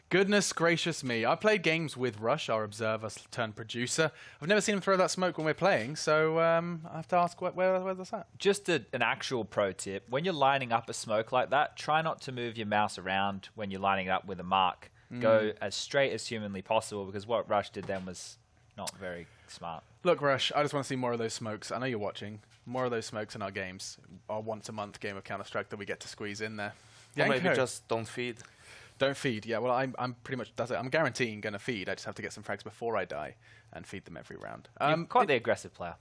Goodness gracious me. I played games with Rush, our observer turned producer. I've never seen him throw that smoke when we're playing, so I have to ask where's that at? Just an actual pro tip. When you're lining up a smoke like that, try not to move your mouse around when you're lining it up with a mark. Go as straight as humanly possible, because what Rush did then was not very smart. Look, Rush, I just want to see more of those smokes. I know you're watching. More of those smokes in our games. Our once-a-month game of Counter-Strike that we get to squeeze in there. Or maybe just don't feed. Don't feed, yeah. Well, I'm pretty much that's it. I'm guaranteeing going to feed. I just have to get some frags before I die and feed them every round. You're quite the aggressive player.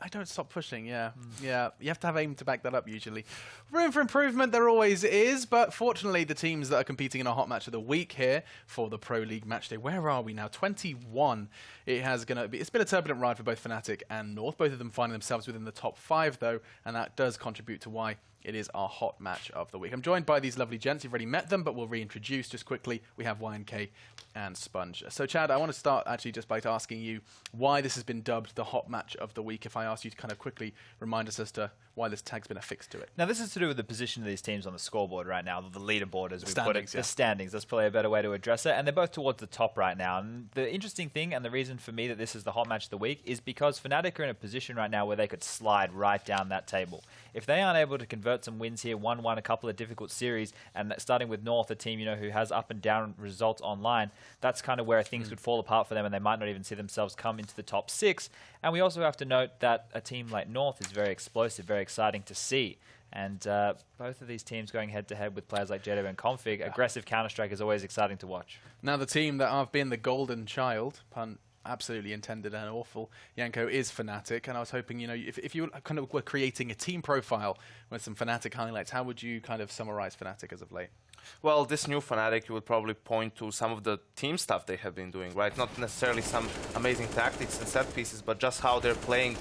I don't stop pushing, yeah. Yeah, you have to have aim to back that up usually. Room for improvement there always is, but fortunately the teams that are competing in our hot match of the week here for the Pro League match day, where are we now? 21. It's been a turbulent ride for both Fnatic and North, both of them finding themselves within the top 5 though, and that does contribute to why it is our hot match of the week. I'm joined by these lovely gents. You've already met them, but we'll reintroduce just quickly. We have YNK and Sponge. So, Chad, I want to start actually just by asking you why this has been dubbed the hot match of the week. If I ask you to kind of quickly remind us as to why this tag's been affixed to it. Now, this is to do with the position of these teams on the scoreboard right now, the leaderboard, as we put it. Yeah. The standings. That's probably a better way to address it. And they're both towards the top right now. And the interesting thing, and the reason for me that this is the hot match of the week, is because Fnatic are in a position right now where they could slide right down that table. If they aren't able to convert some wins here, 1-1 a couple of difficult series, and starting with North, a team who has up and down results online, that's kind of where things could fall apart for them, and they might not even see themselves come into the top 6. And we also have to note that a team like North is very explosive, very exciting to see. And both of these teams going head-to-head with players like JW and Config, aggressive Counter-Strike is always exciting to watch. Now the team that have been the golden child, pun absolutely intended and awful, Yanko, is Fnatic, and I was hoping, if you kind of were creating a team profile with some Fnatic highlights, how would you kind of summarize Fnatic as of late? Well, this new Fnatic, you would probably point to some of the team stuff they have been doing, right? Not necessarily some amazing tactics and set pieces, but just how they're playing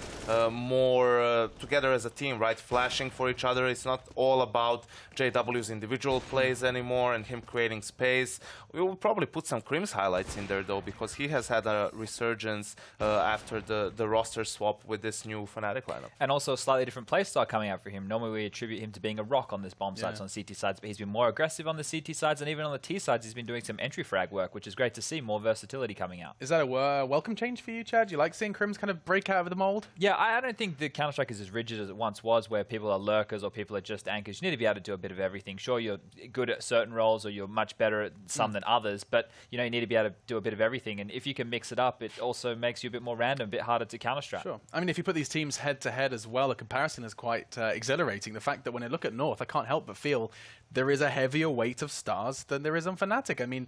more together as a team, right? Flashing for each other. It's not all about JW's individual plays anymore and him creating space. We will probably put some Krim's highlights in there, though, because he has had a resurgence after the roster swap with this new Fnatic lineup. And also a slightly different playstyle coming out for him. Normally we attribute him to being a rock on this bomb sites, on CT sides, but he's been more aggressive on the CT sides, and even on the T sides he's been doing some entry frag work, which is great to see, more versatility coming out. Is that a welcome change for you, Chad? Do you like seeing Krims kind of break out of the mold? Yeah, I don't think the Counter-Strike is as rigid as it once was, where people are lurkers or people are just anchors. You need to be able to do a bit of everything. Sure, you're good at certain roles or you're much better at some than others, but you need to be able to do a bit of everything, and if you can mix it up, it also makes you a bit more random, a bit harder to Counter-Strike. Sure. I mean, if you put these teams head-to-head as well, the comparison is quite exhilarating. The fact that when I look at North, I can't help but feel there is a heavier weight of stars than there is on Fnatic. I mean,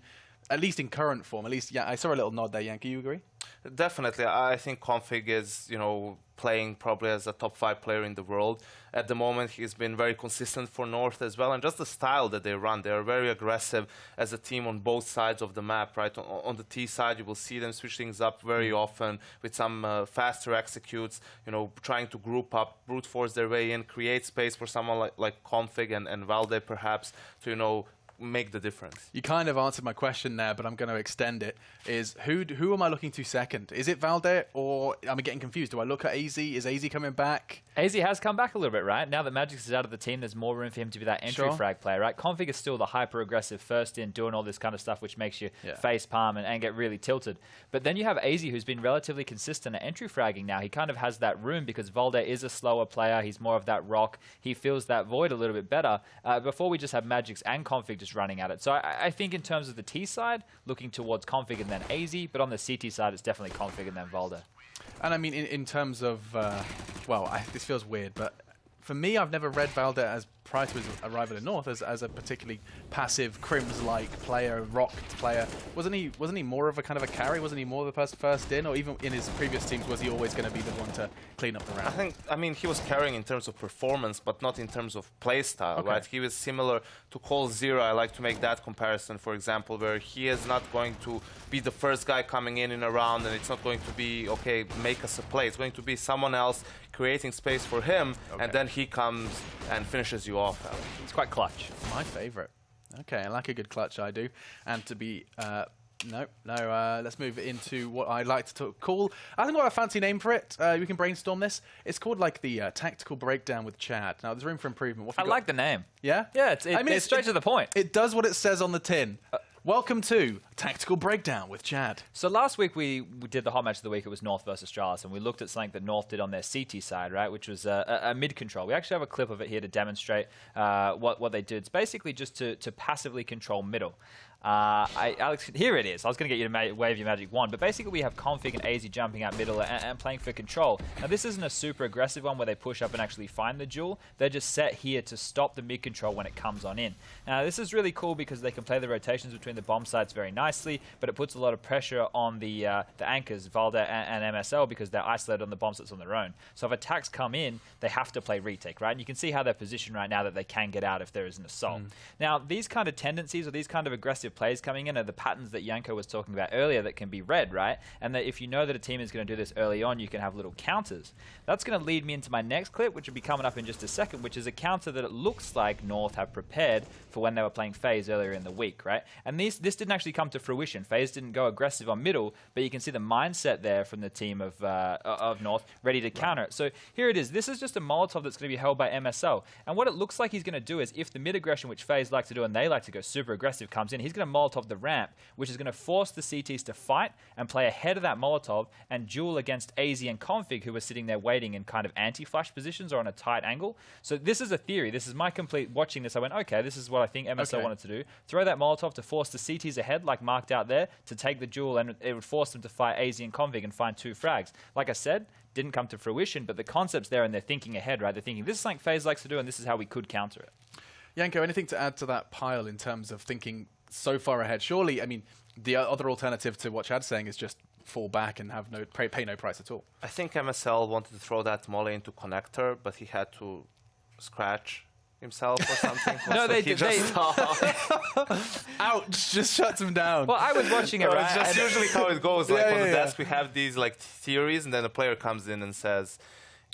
at least in current form, at least, yeah, I saw a little nod there, Yankee, you agree? Definitely. I think Config is, playing probably as a top 5 player in the world. At the moment, he's been very consistent for North as well, and just the style that they run. They are very aggressive as a team on both sides of the map, right? On the T side, you will see them switch things up very often with some faster executes, trying to group up, brute force their way in, create space for someone like Config and Valde perhaps to, make the difference. You kind of answered my question there, but I'm going to extend it. Is who am I looking to second? Is it Valde, or am I getting confused? Do I look at AZ? Is AZ coming back? AZ has come back a little bit, right? Now that Magix is out of the team, there's more room for him to be that entry frag player, right? Config is still the hyper-aggressive first in, doing all this kind of stuff, which makes you face palm and get really tilted. But then you have AZ, who's been relatively consistent at entry fragging now. He kind of has that room because Valde is a slower player. He's more of that rock. He feels that void a little bit better. Before we just have Magix and Config just running at it. So I think in terms of the T side, looking towards Config and then AZ, but on the CT side, it's definitely Config and then Valde. And I mean, in terms of, this feels weird, but for me, I've never read Valde as, prior to his arrival in North, as a particularly passive Krims-like player, rocked player. Wasn't he more of a kind of a carry? Wasn't he more the person first in, or even in his previous teams, was he always going to be the one to clean up the round? I mean, he was carrying in terms of performance, but not in terms of play style, right? He was similar to Cole Zero. I like to make that comparison, for example, where he is not going to be the first guy coming in a round, and it's not going to be, okay, make us a play. It's going to be someone else creating space for him, and then he comes and finishes you off. It's quite clutch. My favorite. Okay, I like a good clutch, I do. And to be... let's move into what I like to call... I think I've got a fancy name for it. We can brainstorm this. It's called like the Tactical Breakdown with Chad. Now, there's room for improvement. I like the name. Yeah? Yeah, it's straight to the point. It does what it says on the tin. Welcome to Tactical Breakdown with Chad. So last week we did the hot match of the week. It was North versus Astralis, and we looked at something that North did on their CT side, right, which was a mid control. We actually have a clip of it here to demonstrate what they did. It's basically just to passively control middle. Alex, here it is. I was going to get you to wave your magic wand, but basically we have Config and AZ jumping out middle and playing for control. Now this isn't a super aggressive one where they push up and actually find the jewel. They're just set here to stop the mid control when it comes on in. Now this is really cool because they can play the rotations between the bomb sites very nicely, but it puts a lot of pressure on the anchors, Valda and MSL, because they're isolated on the bomb sites on their own. So if attacks come in, they have to play retake, right? And you can see how they're positioned right now that they can get out if there is an assault. Now these kind of tendencies or these kind of aggressive plays coming in are the patterns that Yanko was talking about earlier that can be read, right? And that if you know that a team is going to do this early on, you can have little counters. That's going to lead me into my next clip, which will be coming up in just a second, which is a counter that it looks like North have prepared for when they were playing FaZe earlier in the week, right? And this didn't actually come to fruition. FaZe didn't go aggressive on middle, but you can see the mindset there from the team of North ready to counter it. So here it is. This is just a Molotov that's going to be held by MSL. And what it looks like he's going to do is if the mid aggression, which FaZe like to do and they like to go super aggressive, comes in, he's going to Molotov the ramp, which is going to force the CTs to fight and play ahead of that Molotov and duel against AZ and Config, who are sitting there waiting in kind of anti-flash positions or on a tight angle. So this is a theory. This is my complete watching this. I went, okay, this is what I think MSL wanted to do. Throw that Molotov to force the CTs ahead, like marked out there, to take the duel, and it would force them to fight AZ and Config and find 2 frags. Like I said, didn't come to fruition, but the concept's there and they're thinking ahead, right? They're thinking, this is something FaZe likes to do and this is how we could counter it. Yanko, anything to add to that pile in terms of thinking so far ahead? Surely, I mean, the other alternative to what Chad's saying is just fall back and have pay no price at all. I think MSL wanted to throw that molly into connector, but he had to scratch himself or something. No, they did. Ouch! Just shuts him down. Well, I was watching it, right? It's just usually how it goes. Like on the desk, we yeah. have these like theories, and then a player comes in and says,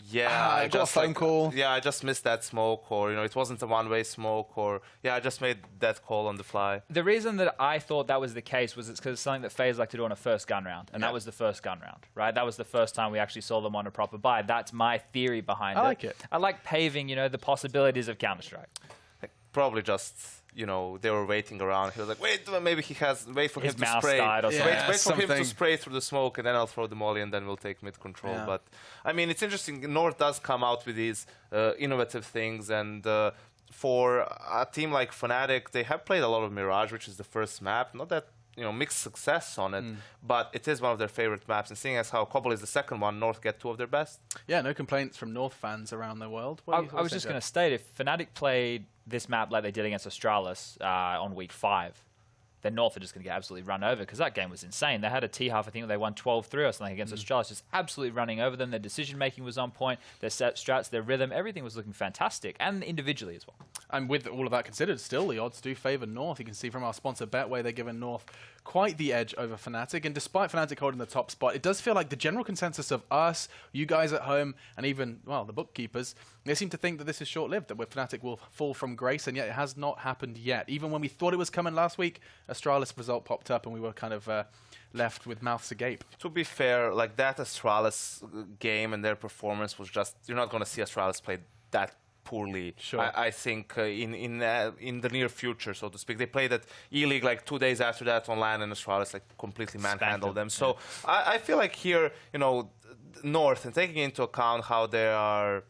"Yeah, I got a phone call. Yeah, I just missed that smoke, or it wasn't a one-way smoke, or yeah, I just made that call on the fly." The reason that I thought that was the case was it's because it's something that FaZe like to do on a first gun round, and that was the first gun round, right? That was the first time we actually saw them on a proper buy. That's my theory behind it. I like it. I like paving, the possibilities of Counter-Strike. Probably just, they were waiting around. He was like, wait for him His to mouse spray. died or something. Wait for him to spray through the smoke, and then I'll throw the molly, and then we'll take mid control. Yeah. But, I mean, it's interesting. North does come out with these innovative things, and for a team like Fnatic, they have played a lot of Mirage, which is the first map. Not that, mixed success on it, but it is one of their favorite maps. And seeing as how Cobble is the second one, North get 2 of their best. Yeah, no complaints from North fans around the world. I was just going to state, if Fnatic played this map like they did against Astralis on week 5, then North are just going to get absolutely run over because that game was insane. They had a T-half, I think they won 12-3 or something against Astralis, just absolutely running over them. Their decision-making was on point, their set strats, their rhythm, everything was looking fantastic, and individually as well. And with all of that considered, still the odds do favour North. You can see from our sponsor Betway, they're giving North quite the edge over Fnatic. And despite Fnatic holding the top spot, it does feel like the general consensus of us, you guys at home, and even, well, the bookkeepers, they seem to think that this is short-lived, that Fnatic will fall from grace, and yet it has not happened yet. Even when we thought it was coming last week, Astralis result popped up and we were kind of left with mouths agape. To be fair, like that Astralis game and their performance was just, you're not going to see Astralis play that poorly. Sure. I think in the near future, so to speak. They played at E-League like 2 days after that online, and Astralis like completely manhandled them. So I feel like here, North, and taking into account how they are,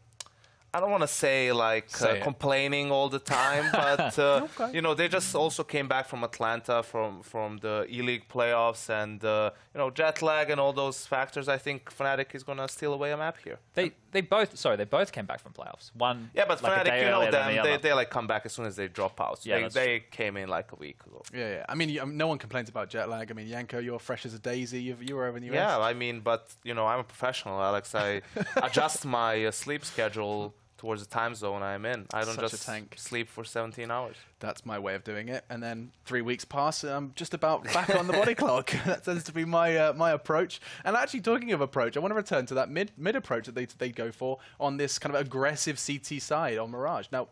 I don't want to say like complaining all the time, but they just also came back from Atlanta from the E-League playoffs, and jet lag and all those factors. I think Fnatic is going to steal away a map here. They both came back from playoffs. One, yeah, but like Fnatic, them, they like come back as soon as they drop out. So Yeah, they came in like a week ago. Yeah. I mean, no one complains about jet lag. I mean, Yanko, you're fresh as a daisy. You were over in the US. Yeah, I mean, but I'm a professional, Alex. I adjust my sleep schedule towards the time zone I'm in. I don't just sleep for 17 hours. That's my way of doing it. And then 3 weeks pass, I'm just about back on the body clock. That tends to be my my approach. And actually, talking of approach, I want to return to that mid approach that they go for on this kind of aggressive CT side on Mirage. Now,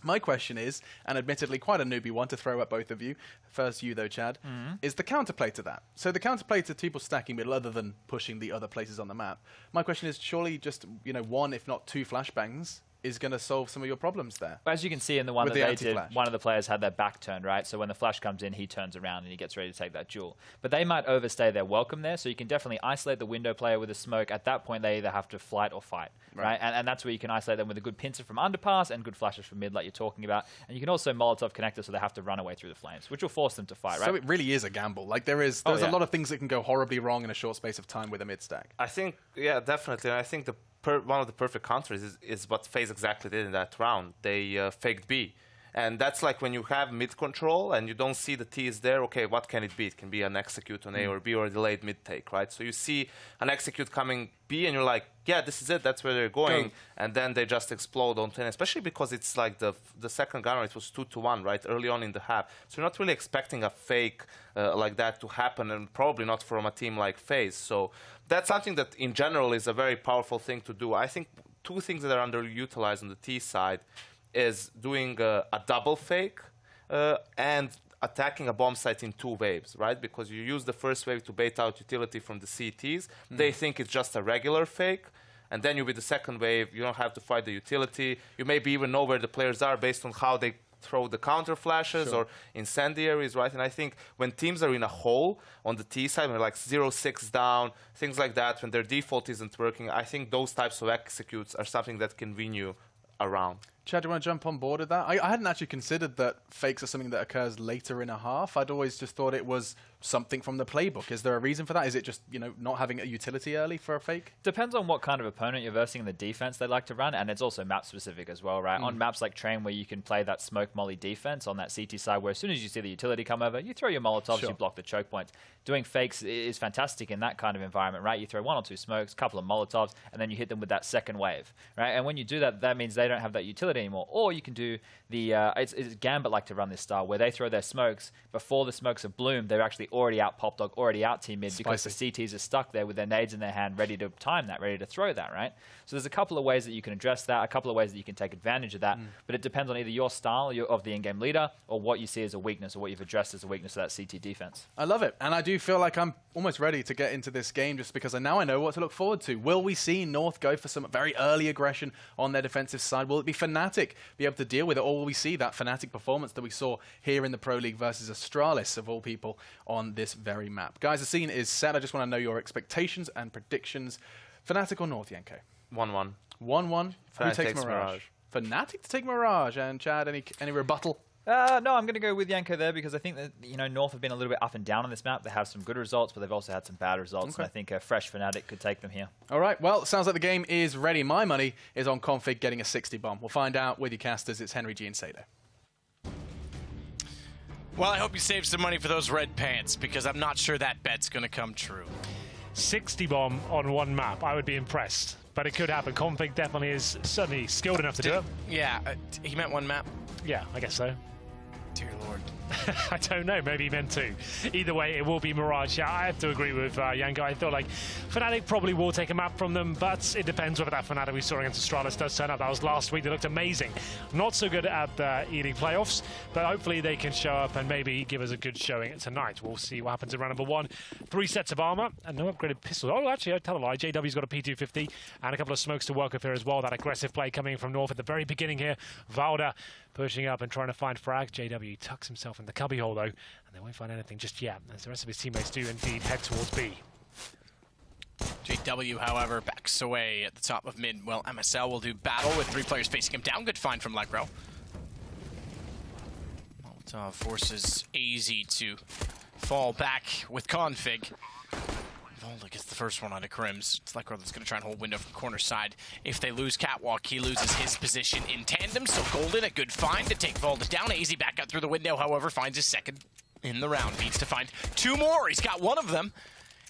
my question is, and admittedly quite a newbie one to throw at both of you, first you though, Chad, is the counterplay to that. So the counterplay to people stacking middle, other than pushing the other places on the map, my question is surely just, one, if not 2 flashbangs is going to solve some of your problems there. As you can see in the one With that the they did, anti-flash. one of the players had their back turned, right? So when the flash comes in, he turns around and he gets ready to take that duel. But they might overstay their welcome there, so you can definitely isolate the window player with a smoke. At that point, they either have to flight or fight, right? And that's where you can isolate them with a good pincer from underpass and good flashes from mid, like you're talking about. And you can also Molotov connector, so they have to run away through the flames, which will force them to fight, right? So it really is a gamble. Like there's a lot of things that can go horribly wrong in a short space of time with a mid stack. I think, yeah, definitely. And I think one of the perfect counters is what FaZe exactly did in that round. They faked B. And that's like when you have mid control and you don't see the T is there, okay, what can it be? It can be an execute on A or B or a delayed mid take, right? So you see an execute coming B and you're like, yeah, this is it, that's where they're going. Go. And then they just explode on 10, especially because it's like the second gunner, it was 2-1, right, early on in the half. So you're not really expecting a fake like that to happen, and probably not from a team like FaZe. So that's something that in general is a very powerful thing to do. I think two things that are underutilized on the T side is doing a double fake and attacking a bomb site in 2 waves, right? Because you use the first wave to bait out utility from the CTs. They think it's just a regular fake. And then you, with the second wave, you don't have to fight the utility. You maybe even know where the players are based on how they throw the counter flashes or incendiaries, right? And I think when teams are in a hole on the T side, when they're like 0-6 down, things like that, when their default isn't working, I think those types of executes are something that can win you around. Chad, do you want to jump on board with that? I hadn't actually considered that fakes are something that occurs later in a half. I'd always just thought it was something from the playbook. Is there a reason for that? Is it just, not having a utility early for a fake? Depends on what kind of opponent you're versing in the defense they like to run, and it's also map specific as well, right? On maps like Train, where you can play that smoke molly defense on that CT side, where as soon as you see the utility come over, you throw your Molotovs, you block the choke points. Doing fakes is fantastic in that kind of environment, right? You throw 1 or 2 smokes, a couple of Molotovs, and then you hit them with that second wave, right? And when you do that, that means they don't have that utility anymore. Or you can do the it's Gambit like to run this style where they throw their smokes before the smokes have bloomed. They're actually already out pop dog, already out team mid, because the CTs are stuck there with their nades in their hand, ready to time that, ready to throw that, right? So there's a couple of ways that you can address that, a couple of ways that you can take advantage of that, but it depends on either your style of the in-game leader or what you see as a weakness or what you've addressed as a weakness of that CT defense. I love it, and I do feel like I'm almost ready to get into this game just because now I know what to look forward to. Will we see North go for some very early aggression on their defensive side? Will it be Fnatic be able to deal with it, or will we see that Fnatic performance that we saw here in the Pro League versus Astralis, of all people, on this very map? Guys, the scene is set. I just want to know your expectations and predictions. Fnatic or North, Yenko? 1-1. 1-1. Who Fnatic takes Mirage? Fnatic to take Mirage. And Chad, any rebuttal? No, I'm going to go with Yanko there because I think that North have been a little bit up and down on this map. They have some good results, but they've also had some bad results. And I think a fresh Fnatic could take them here. All right. Well, it sounds like the game is ready. My money is on Config getting a 60 bomb. We'll find out with your casters. It's Henry G and Sado. Well, I hope you save some money for those red pants because I'm not sure that bet's going to come true. 60 bomb on one map. I would be impressed, but it could happen. Config definitely is certainly skilled enough to do it. Yeah, he meant one map. Yeah, I guess so. Dear Lord. I don't know, maybe he meant 2. Either way, it will be Mirage. Yeah, I have to agree with Yanko. I feel like Fnatic probably will take a map from them, but it depends whether that Fnatic we saw against Astralis does turn up. That was last week. They looked amazing. Not so good at the E-League playoffs, but hopefully they can show up and maybe give us a good showing tonight. We'll see what happens in round number 1. 3 sets of armor and no upgraded pistols. Oh, actually, I tell a lie. JW's got a P250 and a couple of smokes to work with here as well. That aggressive play coming from North at the very beginning here. Valda pushing up and trying to find frag. JW tucks himself in the cubby hole, though, and they won't find anything just yet, as the rest of his teammates do indeed head towards B. JW, however, backs away at the top of mid. Well, MSL will do battle with 3 players facing him down. Good find from Legro. Molotov forces AZ to fall back with Config. Volda gets the first one onto Crims. It's Legro that's going to try and hold window from corner side. If they lose Catwalk, he loses his position in tandem. So Golden, a good find to take Volda down. AZ back out through the window, however, finds his second in the round. Needs to find 2 more. He's got one of them.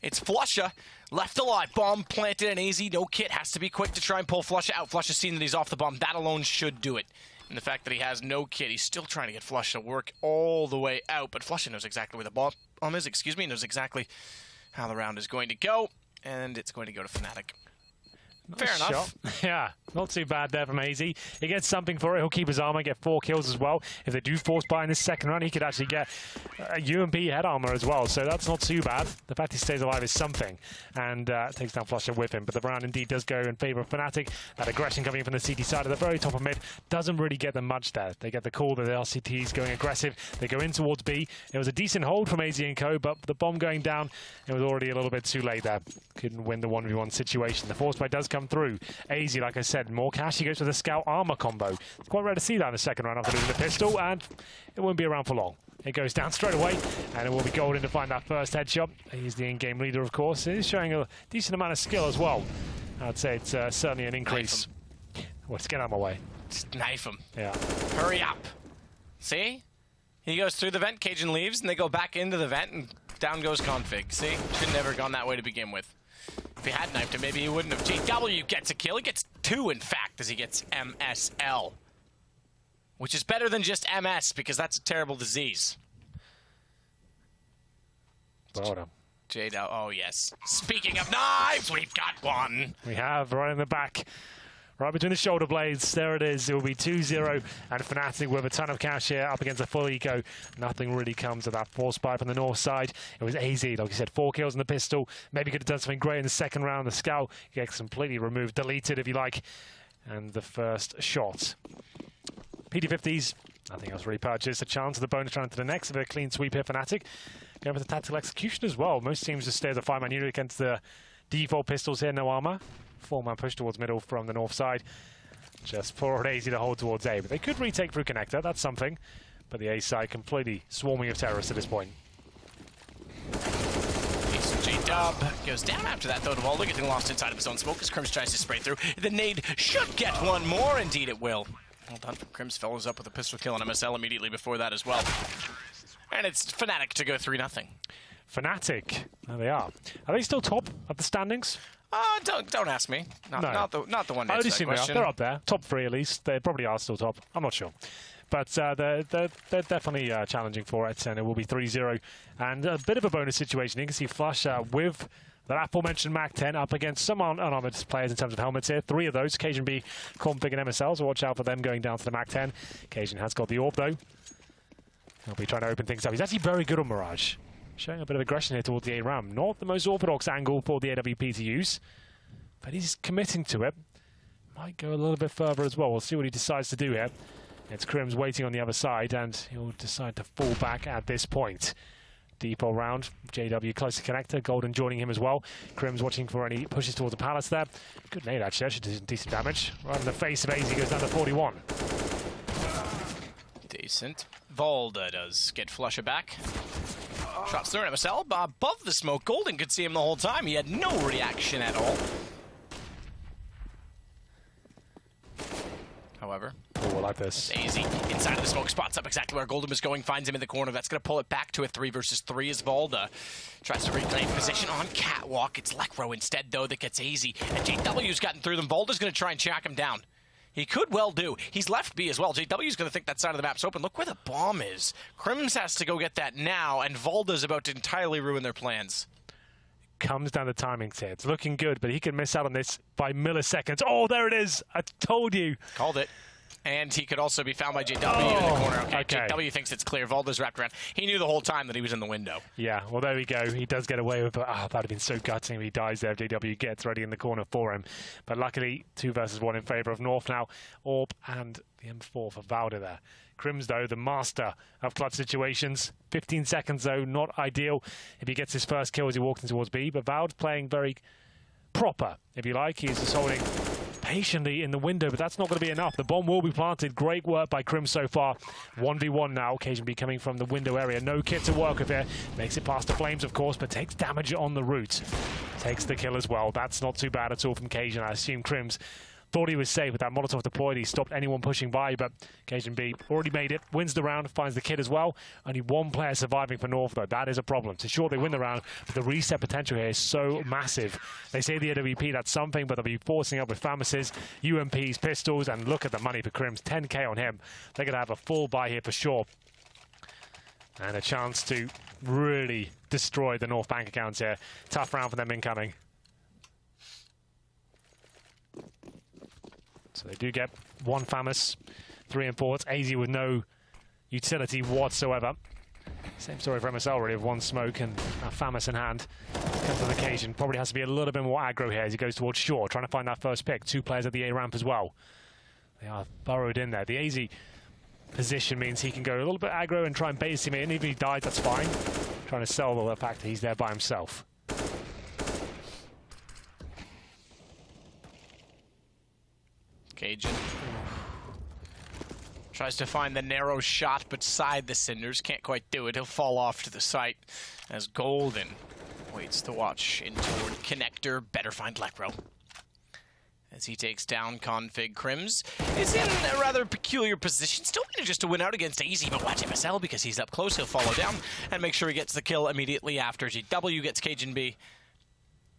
It's Flusha, left alive. Bomb planted, and AZ, no kit, has to be quick to try and pull Flusha out. Flusha's seen that he's off the bomb. That alone should do it. And the fact that he has no kit, he's still trying to get Flusha to work all the way out. But Flusha knows exactly where the bomb is, knows exactly how the round is going to go, and it's going to go to Fnatic. Fair enough. Yeah, Not too bad there from AZ. He gets something for it. He'll keep his armor, get 4 kills as well. If they do force buy in this second round, he could actually get a UMP head armor as well. So that's not too bad. The fact he stays alive is something. And takes down Flusher with him. But the round indeed does go in favor of Fnatic. That aggression coming in from the CT side at the very top of mid doesn't really get them much there. They get the call that the LCT is going aggressive. They go in towards B. It was a decent hold from AZ and Co, but the bomb going down, it was already a little bit too late there. Couldn't win the 1v1 situation. The force buy does come through. AZ, like I said, more cash. He goes for the Scout armor combo. It's quite rare to see that in the second round after losing the pistol, and it won't be around for long. It goes down straight away, and it will be golden to find that first headshot. He's the in-game leader, of course. He's showing a decent amount of skill as well. I'd say it's certainly an increase. Let's get out of my way. Just knife him. Yeah. Hurry up. See? He goes through the vent, Cajun leaves, and they go back into the vent, and down goes Config. See? Should never have gone that way to begin with. If he had knifed him, maybe he wouldn't have. JW gets a kill. He gets 2, in fact, as he gets MSL. Which is better than just MS, because that's a terrible disease. Well done. JW, oh yes. Speaking of knives, we've got one. We have right in the back. Right between the shoulder blades, there it is. It will be 2-0, and Fnatic with a ton of cash here up against a full eco. Nothing really comes of that force pipe on the north side. It was AZ, like you said, 4 kills in the pistol. Maybe could have done something great in the second round. The Scout gets completely removed, deleted if you like. And the first shot. PD50s, nothing else really purchased. A chance of the bonus round to the next. A bit of a clean sweep here, Fnatic. Going for the tactical execution as well. Most teams just stay as a 5-man unit against the default pistols here, no armor. 4-man push towards middle from the north side. Just for AZ to hold towards A. But they could retake through connector, that's something. But the A side completely swarming of terrorists at this point. J-Dub goes down after that, though. Duvall getting lost inside of his own smoke as Crims tries to spray through. The nade should get one more. Indeed it will. Well done from Crims. Follows up with a pistol kill on MSL immediately before that as well. And it's Fnatic to go 3-0. Fnatic, there they are. Are they still top of the standings? Don't ask me. Not the one to I would answer that assume they are. question. They're up there. Top 3 at least. They probably are still top. I'm not sure. But they're definitely challenging for it, and it will be 3-0. And a bit of a bonus situation. You can see Flush with that aforementioned MAC-10 up against some unarmored players in terms of helmets here. 3 of those. Cajun B, Config, and MSL, so watch out for them going down to the MAC-10. Cajun has got the AWP, though. He'll be trying to open things up. He's actually very good on Mirage. Showing a bit of aggression here towards the A-Ram. Not the most orthodox angle for the AWP to use, but he's committing to it. Might go a little bit further as well. We'll see what he decides to do here. It's Crims waiting on the other side, and he'll decide to fall back at this point. Deep all round. JW close to connector. Golden joining him as well. Crims watching for any pushes towards the palace there. Good nade, actually. That should do some decent damage. Right in the face of AZ, goes down to 41. Decent. Volda does get Flusher back. Shots through at MSL, but above the smoke. Golden could see him the whole time. He had no reaction at all. However, Oh, I like this. AZ inside of the smoke, spots up exactly where Golden was going, finds him in the corner. That's going to pull it back to a 3 versus 3 as Volda tries to reclaim position on Catwalk. It's Lekro instead, though, that gets AZ. And JW's gotten through them. Volda's going to try and track him down. He could well do. He's left B as well. JW's going to think that side of the map's open. Look where the bomb is. Crims has to go get that now, and Volda's about to entirely ruin their plans. Comes down to timing here. It's looking good, but he can miss out on this by milliseconds. Oh, there it is. I told you. Called it. And he could also be found by JW in the corner. Okay. JW thinks it's clear. Volda's wrapped around. He knew the whole time that he was in the window. Yeah, well, there we go. He does get away with it, but that would have been so gutting if he dies there. If JW gets ready in the corner for him. But luckily, 2 versus 1 in favour of North now. AWP and the M4 for Valda there. Crims, though, the master of clutch situations. 15 seconds, though, not ideal if he gets his first kill as he walks in towards B. But Val's playing very proper, if you like. He's just holding patiently in the window, but that's not going to be enough. The bomb will be planted. Great work by Crims so far. 1v1 now. Cajun B coming from the window area. No kit to work with here. Makes it past the flames, of course, but takes damage on the route. Takes the kill as well. That's not too bad at all from Cajun. I assume Crims thought he was safe with that Molotov deployed. He stopped anyone pushing by, but Cajun B already made it. Wins the round, finds the kid as well. Only 1 player surviving for North, though. That is a problem. So sure, they win the round, but the reset potential here is so massive. They say the AWP, that's something, but they'll be forcing up with Famases, UMPs, pistols, and look at the money for Crims. 10k on him. They're going to have a full buy here for sure. And a chance to really destroy the North bank accounts here. Tough round for them incoming. So they do get one FAMAS, 3 imports, AZ with no utility whatsoever. Same story for MSL really, with 1 smoke and a FAMAS in hand. Comes to the occasion, probably has to be a little bit more aggro here as he goes towards shore, trying to find that first pick. 2 players at the A ramp as well. They are burrowed in there. The AZ position means he can go a little bit aggro and try and base him in. Even if he dies, that's fine. Trying to sell the fact that he's there by himself. Cajun tries to find the narrow shot beside the Cinders. Can't quite do it. He'll fall off to the site as Golden waits to watch in toward Connector. Better find Lekro. As he takes down Config, Crims is in a rather peculiar position. Still manages to win out against AZ, but watch MSL because he's up close. He'll follow down and make sure he gets the kill immediately after. GW gets Cajun B.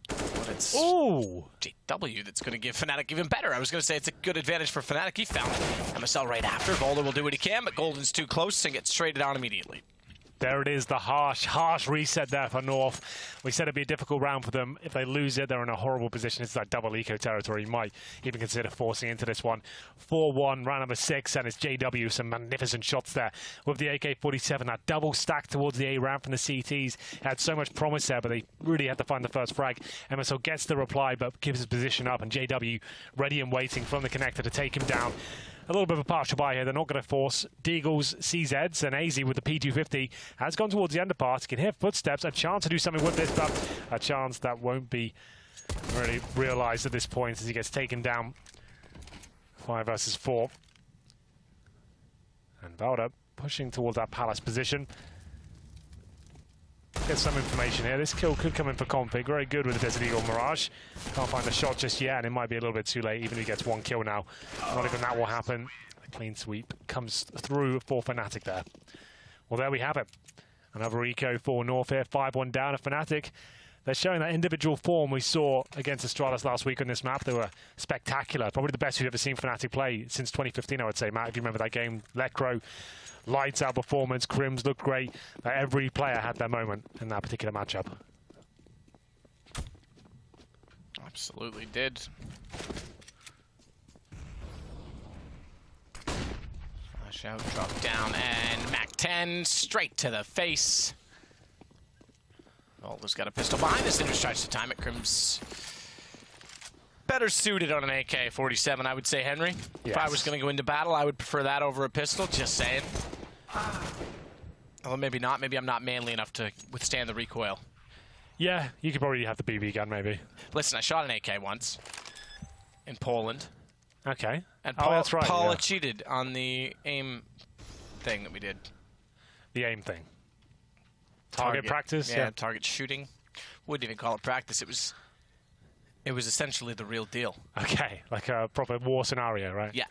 But it's GW that's going to give Fnatic even better. I was going to say it's a good advantage for Fnatic. He found MSL right after. Volder will do what he can, but Golden's too close and gets traded down immediately. There it is, the harsh reset there for North. We said it'd be a difficult round for them. If they lose it, they're in a horrible position. It's like double eco territory. You might even consider forcing into this one. 4-1, round number 6, and it's JW. Some magnificent shots there with the AK-47. That double stack towards the A ramp from the CTs. Had so much promise there, but they really had to find the first frag. MSL gets the reply, but gives his position up, and JW ready and waiting from the connector to take him down. A little bit of a partial buy here. They're not going to force Deagles, CZs, and AZ with the P250 has gone towards the underpass. Can hear footsteps. A chance to do something with this, but a chance that won't be really realized at this point as he gets taken down. 5 versus 4. And Valda pushing towards that Palace position. Get some information here. This kill could come in for Config. Very good with the Desert Eagle Mirage. Can't find the shot just yet, and it might be a little bit too late, even if he gets 1 kill now. Not even that will happen. A clean sweep comes through for Fnatic there. Well, there we have it. Another eco for North here. 5-1 down at Fnatic. They're showing that individual form we saw against Astralis last week on this map. They were spectacular. Probably the best we've ever seen Fnatic play since 2015, I would say, Matt, if you remember that game. Lekro, lights out performance. Crims looked great. Every player had their moment in that particular matchup. Absolutely did. Flash out, drop down, and Mac-10 straight to the face. Volder's got a pistol behind this. Cinders tries to time it. Crims better suited on an AK-47, I would say, Henry. Yes. If I was going to go into battle, I would prefer that over a pistol, just saying. Well, maybe not. Maybe I'm not manly enough to withstand the recoil. Yeah, you could probably have the BB gun, maybe. Listen, I shot an AK once in Poland. Okay. And that's right, Paula yeah. cheated on the aim thing that we did. The aim thing. Target practice? Yeah, target shooting. Wouldn't even call it practice. It was essentially the real deal. Okay, like a proper war scenario, right? Yeah.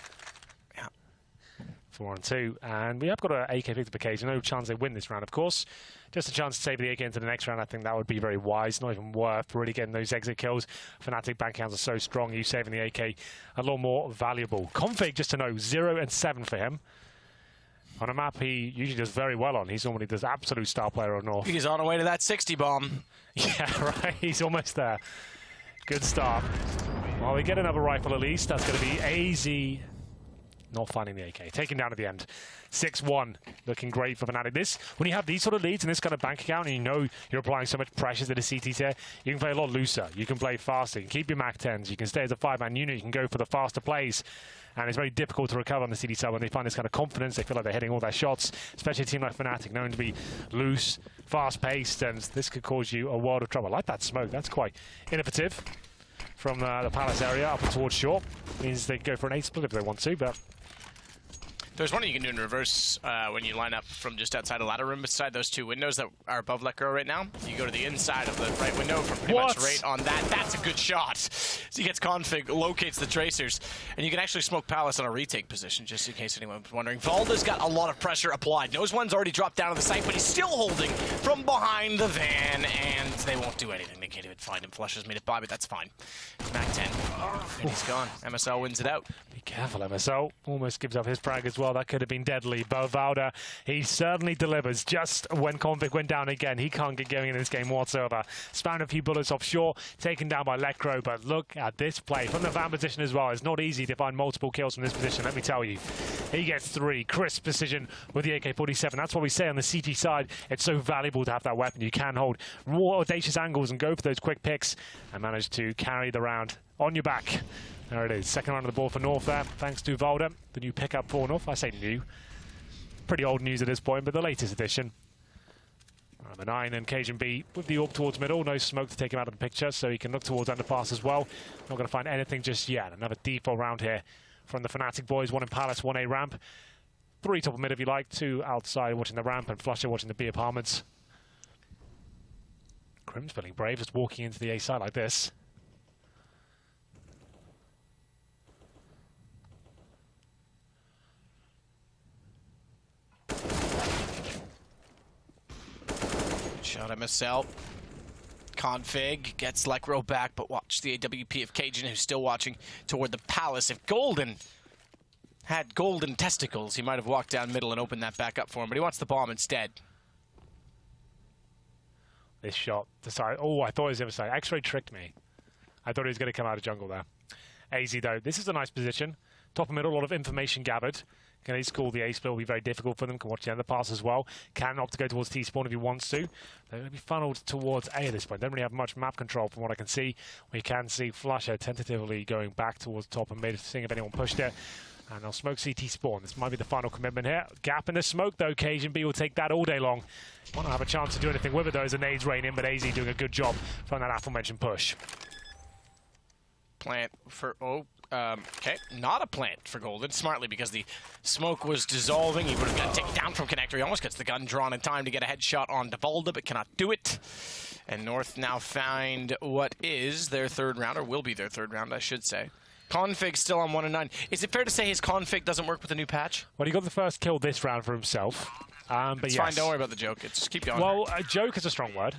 4-2, and we have got an AK-50 occasion. No chance they win this round, of course. Just a chance to save the AK into the next round. I think that would be very wise. Not even worth really getting those exit kills. Fnatic bank counts are so strong. You saving the AK a lot more valuable. Config, just to know, 0 and 7 for him. On a map he usually does very well on. He's normally the absolute star player of North. He's on the way to that 60 bomb. Yeah, right. He's almost there. Good start. Well, we get another rifle at least. That's going to be AZ. Not finding the AK. Taken down at the end. 6-1. Looking great for Fnatic. This, when you have these sort of leads in this kind of bank account and you know you're applying so much pressure to the CTs here, you can play a lot looser. You can play faster. You can keep your Mac-10s. You can stay as a 5-man unit. You can go for the faster plays. And it's very difficult to recover on the CT side when they find this kind of confidence. They feel like they're hitting all their shots, especially a team like Fnatic, known to be loose, fast-paced, and this could cause you a world of trouble. I like that smoke. That's quite innovative from the Palace area up towards short. Means they can go for an 8 split if they want to, but There's one you can do in reverse when you line up from just outside a ladder room beside those 2 windows that are above Lekro right now. You go to the inside of the right window from pretty much right on that. That's a good shot. So he gets Config, locates the tracers, and you can actually smoke Palace on a retake position, just in case anyone was wondering. Valda's got a lot of pressure applied. Knows one's already dropped down to the site, but he's still holding from behind the van, and they won't do anything. They can't even find him. Flush has made it by, but that's fine. Mac-10. And he's gone. MSL wins it out. Be careful, MSL. Almost gives up his frag as well. That could have been deadly. But Valda, he certainly delivers. Just when Config went down again, he can't get going in this game whatsoever. Spammed a few bullets offshore, taken down by Lekro. But look at this play from the van position as well. It's not easy to find multiple kills from this position, let me tell you. He gets 3. Crisp precision with the AK-47. That's what we say on the CT side. It's so valuable to have that weapon. You can hold raw, audacious angles and go for those quick picks and manage to carry the round on your back. There it is. Second round of the ball for North there, thanks to Valda, the new pickup for North. I say new. Pretty old news at this point, but the latest edition. Number 9 and Cajun B with the AWP towards middle. No smoke to take him out of the picture, so he can look towards underpass as well. Not going to find anything just yet. Another default round here from the Fnatic boys. 1 in Palace, 1 A ramp. 3 top of mid if you like. 2 outside watching the ramp and Flusher watching the B apartments. Crim's feeling brave, just walking into the A side like this. Shot MSL. Config gets Lekro back, but watch the AWP of Cajun, who's still watching toward the Palace. If Golden had golden testicles, he might have walked down middle and opened that back up for him, but he wants the bomb instead. This shot, sorry, oh, I thought he was going to say, X-Ray tricked me. I thought he was going to come out of jungle there. AZ though, this is a nice position. Top and middle, a lot of information gathered. Can he score the A split? Will be very difficult for them. Can watch the underpass as well. Can opt to go towards T spawn if he wants to. They're going to be funneled towards A at this point. Don't really have much map control from what I can see. We can see Flusher tentatively going back towards top and mid, seeing if anyone pushed it. And they'll smoke CT spawn. This might be the final commitment here. Gap in the smoke though. Cajun B will take that all day long. Might not have a chance to do anything with it though as the nades rain in, but AZ doing a good job from that aforementioned push. Plant for, okay, not a plant for Golden, smartly because the smoke was dissolving. He would have got taken down from Connector. He almost gets the gun drawn in time to get a headshot on Devalda, but cannot do it. And North now find what is their third round, or will be their third round, I should say. Config still on 1 and 9. Is it fair to say his config doesn't work with the new patch? Well, he got the first kill this round for himself. But it's yes. fine, don't worry about the joke. Just keep going. Well, a joke is a strong word.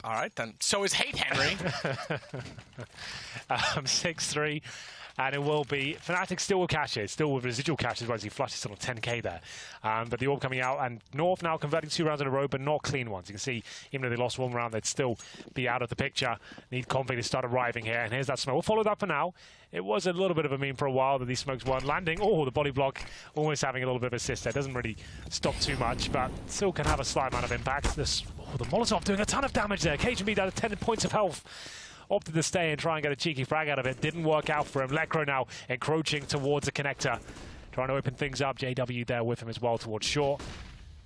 All right, then. So is hate, Henry. 6-3. And it will be Fnatic still with caches, still with residual caches, as he flushes still on 10k there. But the AWP coming out, and North now converting 2 rounds in a row, but not clean ones. You can see, even though they lost 1 round, they'd still be out of the picture. Need Config to start arriving here, and here's that smoke. We'll follow that for now. It was a little bit of a meme for a while that these smokes weren't landing. Oh, the body block almost having a little bit of assist there. Doesn't really stop too much, but still can have a slight amount of impact. The Molotov doing a ton of damage there. Cajun B down to 10 points of health. Opted to stay and try and get a cheeky frag out of it. Didn't work out for him. Lekro now encroaching towards the connector. Trying to open things up. JW there with him as well towards short.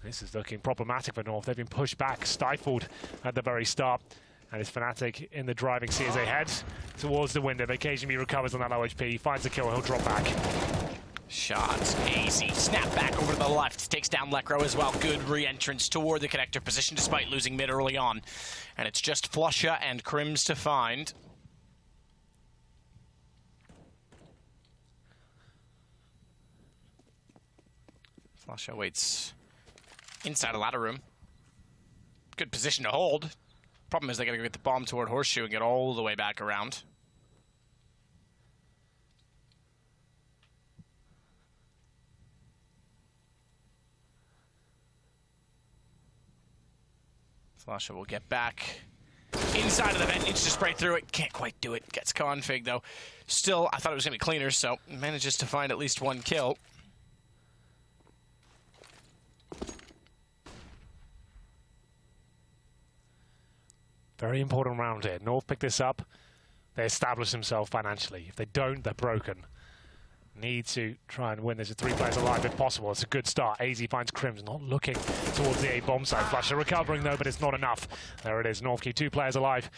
This is looking problematic for North. They've been pushed back, stifled at the very start. And it's Fnatic in the driving seat as they head towards the window. Occasionally recovers on that low HP. He finds a kill. He'll drop back. Shots, easy. Snap back over to the left. Takes down Lekro as well. Good re-entrance toward the connector position despite losing mid early on. And it's just Flusha and Crims to find. Flusha waits inside a ladder room. Good position to hold. Problem is they gotta go get the bomb toward Horseshoe and get all the way back around. Flusha will get back inside of the vent, needs to spray through it. Can't quite do it. Gets Config though. Still, I thought it was going to be cleaner, so manages to find at least 1 kill. Very important round here. North pick this up. They establish themselves financially. If they don't, they're broken. Need to try and win. There's 3 players alive if possible. It's a good start. AZ finds Crims, not looking towards the A bomb side. Flusher recovering though, but it's not enough. There it is. North keep 2 players alive.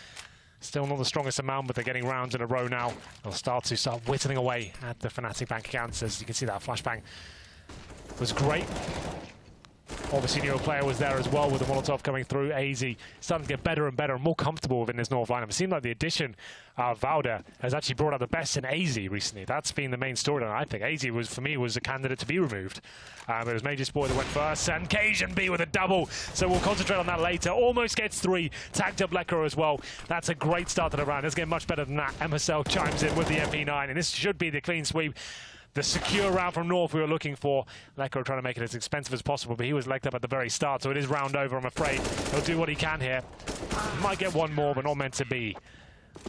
Still not the strongest amount, but they're getting rounds in a row now. They'll start whittling away at the Fnatic bank accounts. As you can see, that flashbang was great. Obviously, new player was there as well with the Molotov coming through. AZ starting to get better and better and more comfortable within this North lineup. It seemed like the addition of Valda has actually brought out the best in AZ recently. That's been the main storyline, I think. AZ was, for me, was a candidate to be removed. It was Major Sport that went first, and Cajun B with a double. So we'll concentrate on that later. Almost gets 3. Tagged up Lekro as well. That's a great start to the round. It's getting much better than that. MSL chimes in with the MP9, and this should be the clean sweep. The secure round from North we were looking for. Lekro trying to make it as expensive as possible, but he was legged up at the very start, so it is round over, I'm afraid. He'll do what he can here. Might get one more, but not meant to be.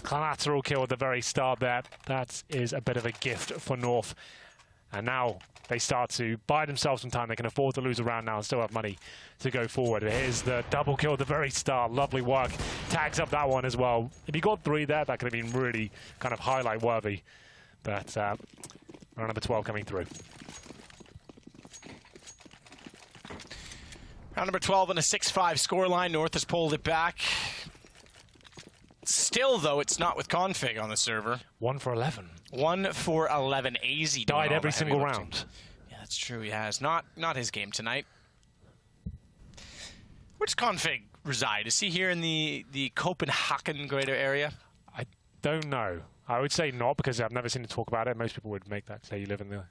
Collateral kill at the very start there. That is a bit of a gift for North. And now they start to buy themselves some time. They can afford to lose a round now and still have money to go forward. Here's the double kill at the very start. Lovely work. Tags up that one as well. If he got 3 there, that could have been really kind of highlight worthy. But round number 12 coming through. Round number 12 and a 6-5 scoreline. North has pulled it back. Still, though, it's not with Config on the server. 1 for 11. 1 for 11. AZ died every single round. Yeah, that's true. He has. Not his game tonight. Where does Config reside? Is he here in the Copenhagen greater area? I don't know. I would say not, because I've never seen him talk about it. Most people would make that say you live in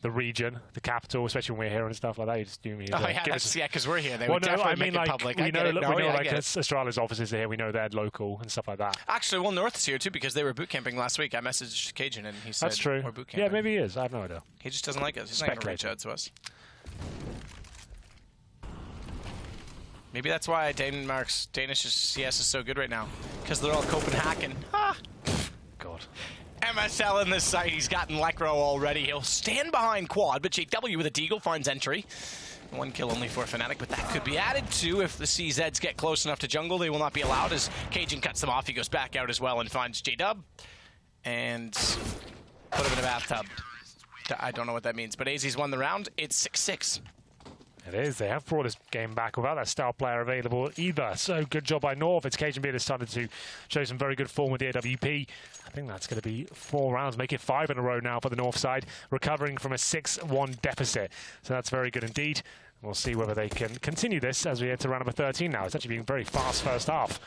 the region, the capital, especially when we're here and stuff like that. You just do me. Oh yeah, because we're here. They well, would no, definitely I mean, make like, it public. we know, like it. Astrala's offices are here. We know they're local and stuff like that. Actually, well, North is here too because they were boot camping last week. I messaged Cajun and he said that's true. We're boot camping. Yeah, maybe he is. I have no idea. He just doesn't like us. He's not going to reach out to us. Maybe that's why Danish CS is so good right now, because they're all Copenhagen. Ah. God. MSL in this site. He's gotten Lekro already. He'll stand behind Quad, but JW with a Deagle finds entry. 1 kill only for Fnatic, but that could be added to if the CZs get close enough to jungle. They will not be allowed as Cajun cuts them off. He goes back out as well and finds JW and put him in a bathtub. I don't know what that means, but AZ's won the round. It's 6-6. It is. They have brought this game back without that star player available either. So good job by North. It's Cajun B that started to show some very good form with the AWP. I think that's going to be 4 rounds, make it 5 in a row now for the North side, recovering from a 6-1 deficit. So that's very good indeed. We'll see whether they can continue this as we head to round number 13 now. It's actually been a very fast first half.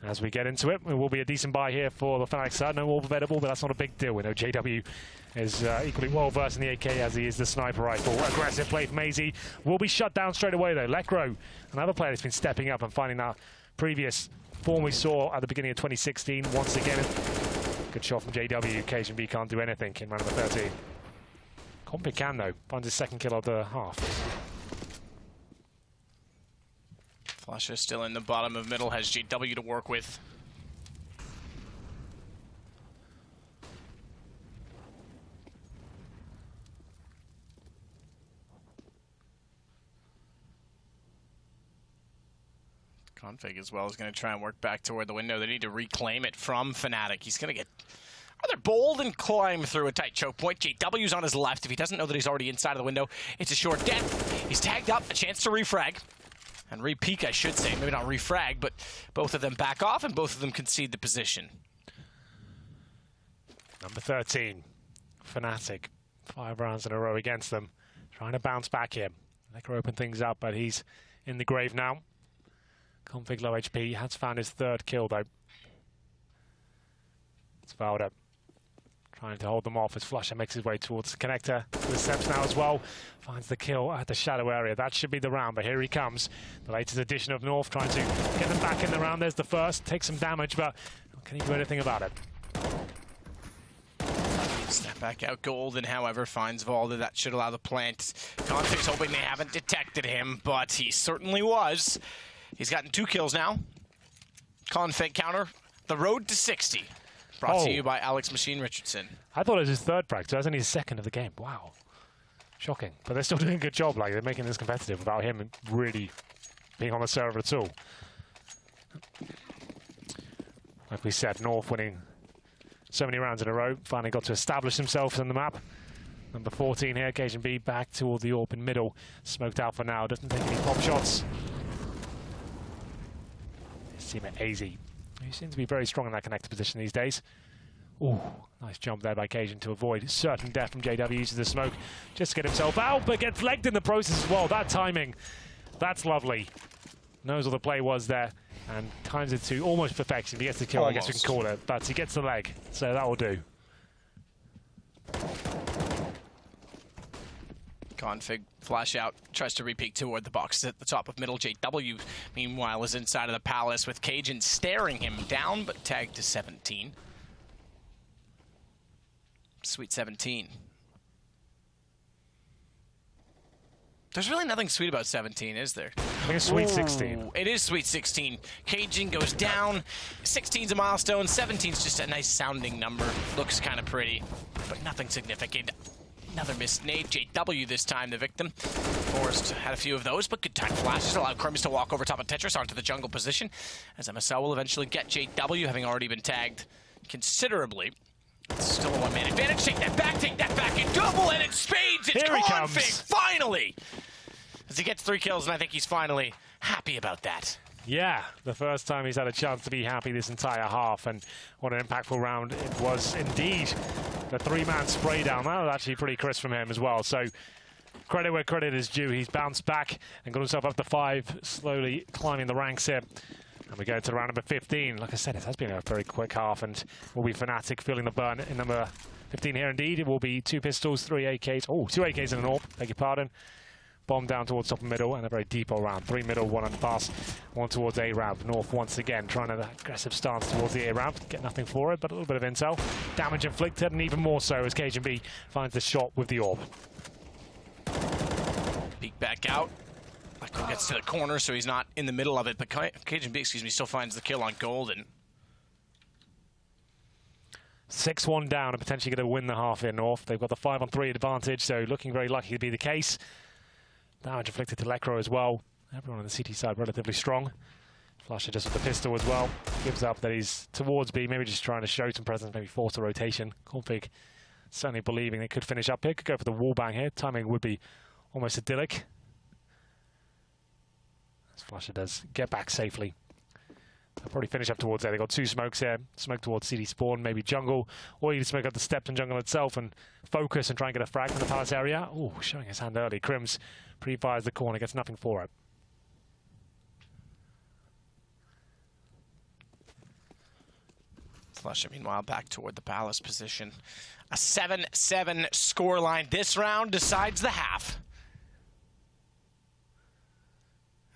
As we get into it, it will be a decent buy here for the Fnatic side. No orb available, but that's not a big deal. We know JW is equally well versed in the AK as he is the sniper rifle. Aggressive play from AZ will be shut down straight away though. Lekro, another player that's been stepping up and finding that previous form we saw at the beginning of 2016 once again. Good shot from JW. Cajun B can't do anything in round number 13. Compy can though, finds his 2nd kill of the half. Flusha still in the bottom of middle, has JW to work with. Config as well is going to try and work back toward the window. They need to reclaim it from Fnatic. He's going to get rather bold and climb through a tight choke point. JW's on his left. If he doesn't know that he's already inside of the window, it's a short death. He's tagged up, a chance to refrag. And re-peek, I should say. Maybe not refrag, but both of them back off and both of them concede the position. Number 13, Fnatic. 5 rounds in a row against them. Trying to bounce back here. Lekro open things up, but he's in the grave now. Config low HP. Has found his 3rd kill, though. It's Valda trying to hold them off as Flusha makes his way towards the connector. The steps now as well. Finds the kill at the shadow area. That should be the round, but here he comes. The latest edition of North trying to get them back in the round. There's the first. Takes some damage, but can he do anything about it? Snap back out. Golden, however, finds Valda. That should allow the plant. Config's hoping they haven't detected him, but he certainly was. He's gotten 2 kills now. Config counter. The road to 60. Brought to you by Alex Machine Richardson. I thought it was his 3rd frag, so that's only his 2nd of the game. Wow. Shocking. But they're still doing a good job. Like, they're making this competitive without him really being on the server at all. Like we said, North winning so many rounds in a row. Finally got to establish themselves on the map. Number 14 here, Cajun B back toward the AWP in middle. Smoked out for now, doesn't take any pop shots. His team at AZ, who seems to be very strong in that connector position these days. Ooh, nice jump there by Cajun to avoid certain death from JW. Uses the smoke just to get himself out, but gets legged in the process as well. That timing, that's lovely. Knows what the play was there and times it to almost perfection. If he gets the kill, I guess we can call it, but he gets the leg, so that will do. Config flash out, tries to re-peek toward the box at the top of middle. JW, meanwhile, is inside of the palace with Cajun staring him down, but tagged to 17. Sweet 17. There's really nothing sweet about 17, is there? I think it's sweet 16. It is sweet 16. Cajun goes down. 16's a milestone. 17's just a nice sounding number. Looks kind of pretty, but nothing significant. Another missed nade. JW this time, the victim. Forrest had a few of those, but good time flashes allowed Crims to walk over top of Tetris onto the jungle position, as MSL will eventually get JW, having already been tagged considerably. It's still a one-man advantage. Take that back, and double, and in spades, it's Config, finally! As he gets 3 kills, and I think he's finally happy about that. Yeah, the first time he's had a chance to be happy this entire half, and what an impactful round it was indeed. The 3-man spray down, that was actually pretty crisp from him as well. So credit where credit is due. He's bounced back and got himself up to 5, slowly climbing the ranks here. And we go to round number 15. Like I said, it has been a very quick half, and will be Fnatic feeling the burn in number 15 here indeed. It will be 2 pistols, 3 AKs. Oh, 2 AKs and an AWP, beg your pardon. Bomb down towards top and middle, and a very deep round. 3 middle, 1 on pass, 1 towards A ramp. North once again trying an aggressive stance towards the A ramp. Get nothing for it, but a little bit of intel. Damage inflicted, and even more so as Cajun B finds the shot with the AWP. Peek back out. Lekro gets to the corner, so he's not in the middle of it, but Cajun B, still finds the kill on Golden. 6-1 down and potentially going to win the half here, North. They've got the 5-on-3 advantage, so looking very likely to be the case. Damage inflicted to Lekro as well. Everyone on the CT side relatively strong. Flusher just with the pistol as well. Gives up that he's towards B, maybe just trying to show some presence, maybe force a rotation. Config certainly believing they could finish up here. Could go for the wall bang here. Timing would be almost idyllic. As Flusher does get back safely. They'll probably finish up towards there. They've got 2 smokes here. Smoke towards CD spawn, maybe jungle, or you can smoke up the steps and jungle itself and focus and try and get a frag from the palace area. Oh, showing his hand early. Crims pre-fires the corner, gets nothing for it. Flusher, meanwhile, back toward the palace position. A 7-7 scoreline. This round decides the half.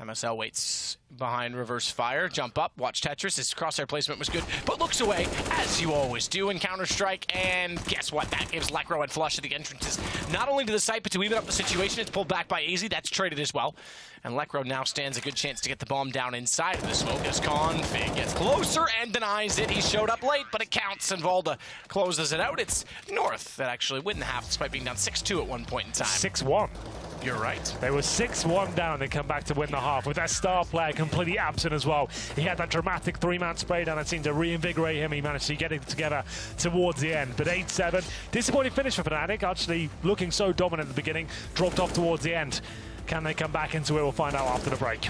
MSL waits behind reverse fire, jump up, watch Tetris. His crosshair placement was good, but looks away, as you always do in Counter-Strike. And guess what? That gives Lekro and Flush at the entrances, not only to the site, but to even up the situation. It's pulled back by AZ. That's traded as well. And Lekro now stands a good chance to get the bomb down inside of the smoke as Config gets closer and denies it. He showed up late, but it counts, and Volda closes it out. It's North that actually win the half, despite being down 6-2 at one point in time. 6-1. You're right. They were 6-1 down. They come back to win the half with their star player completely absent as well. He had that dramatic 3-man spray down that seemed to reinvigorate him. He managed to get it together towards the end. But 8-7, disappointing finish for Fnatic. Actually looking so dominant at the beginning, dropped off towards the end. Can they come back into it? We'll find out after the break.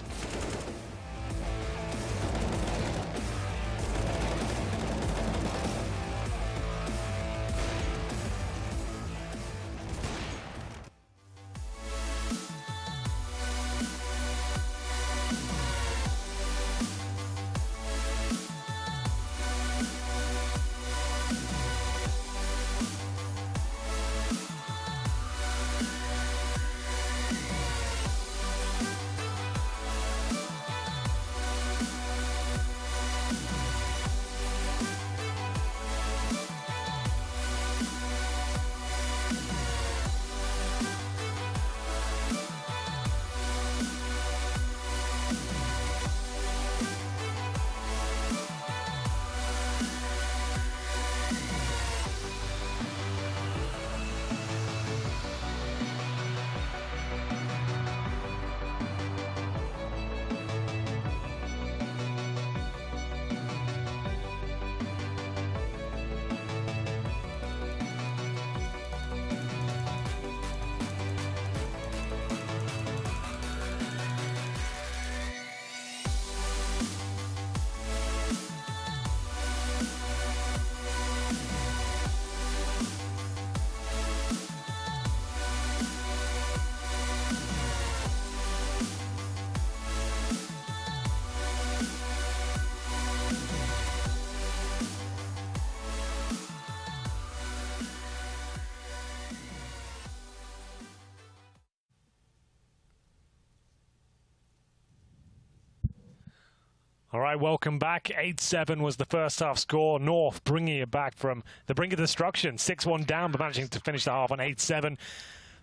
All right, welcome back. 8-7 was the first half score. North bringing it back from the brink of destruction. 6-1 down, but managing to finish the half on 8-7.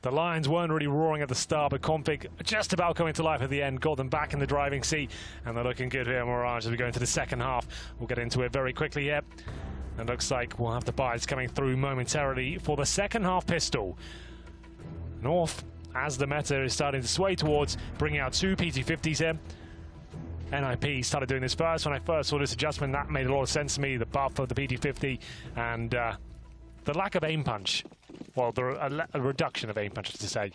The Lions weren't really roaring at the start, but Config just about coming to life at the end, got them back in the driving seat, and they're looking good here, Mirage, as we go into the second half. We'll get into it very quickly here. It looks like we'll have the buys coming through momentarily for the second half pistol. North, as the meta is starting to sway towards bringing out 2 PT50s here. NIP started doing this first. When I first saw this adjustment, that made a lot of sense to me. The buff of the PT50 and the lack of aim punch, well, a reduction of aim punch, to say,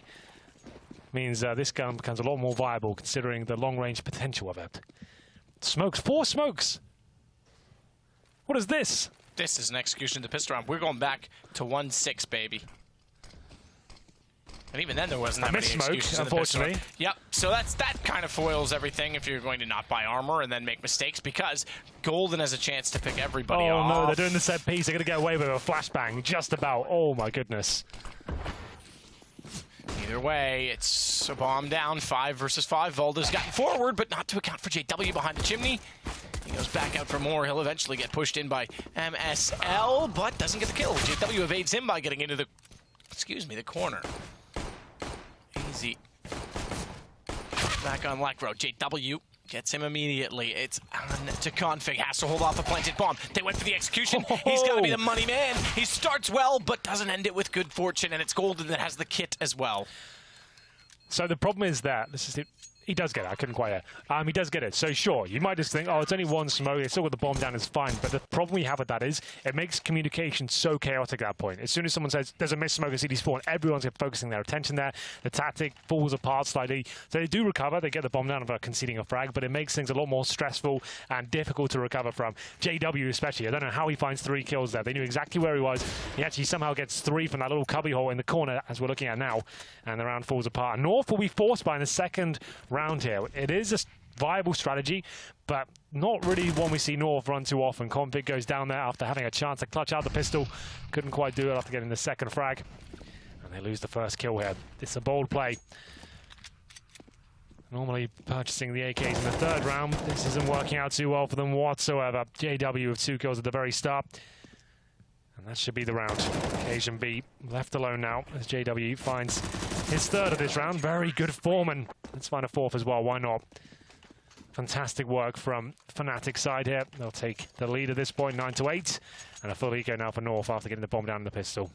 means this gun becomes a lot more viable considering the long-range potential of it. Smokes, 4 smokes. What is this? This is an execution of the pistol round. We're going back to 1-6, baby. And even then, there wasn't that many executions, unfortunately. Yep. So that kind of foils everything if you're going to not buy armor and then make mistakes, because Golden has a chance to pick everybody off. Oh no, they're doing the set piece. They're going to get away with a flashbang. Just about. Oh my goodness. Either way, it's a bomb down. 5 versus 5. Volda's gotten forward, but not to account for JW behind the chimney. He goes back out for more. He'll eventually get pushed in by MSL, but doesn't get the kill. JW evades him by getting into the, the corner. Easy. Back on Lekro. JW gets him immediately. It's on to Config. Has to hold off a planted bomb. They went for the execution. He's got to be the money man. He starts well, but doesn't end it with good fortune, and it's Golden that has the kit as well. So the problem is that this is it. He does get it. I couldn't quite hear. He does get it. So sure, you might just think, oh, it's only 1 smoke. They still got the bomb down. It's fine. But the problem we have with that is it makes communication so chaotic at that point. As soon as someone says there's a missed smoke at CD spawn, everyone's focusing their attention there. The tactic falls apart slightly. So they do recover. They get the bomb down without conceding a frag, but it makes things a lot more stressful and difficult to recover from. JW especially. I don't know how he finds 3 kills there. They knew exactly where he was. He actually somehow gets 3 from that little cubby hole in the corner, as we're looking at now. And the round falls apart. North will be forced by in the second round here. It is a viable strategy, but not really one we see North run too often. Config goes down there after having a chance to clutch out the pistol. Couldn't quite do it after getting the second frag. And they lose the first kill here. It's a bold play. Normally purchasing the AKs in the third round. This isn't working out too well for them whatsoever. JW with 2 kills at the very start. And that should be the round. Asian B left alone now as JW finds his third of this round. Very good form, and let's find a 4th as well. Why not? Fantastic work from Fnatic side here. They'll take the lead at this point, 9-8. And a full eco now for North after getting the bomb down in the pistol.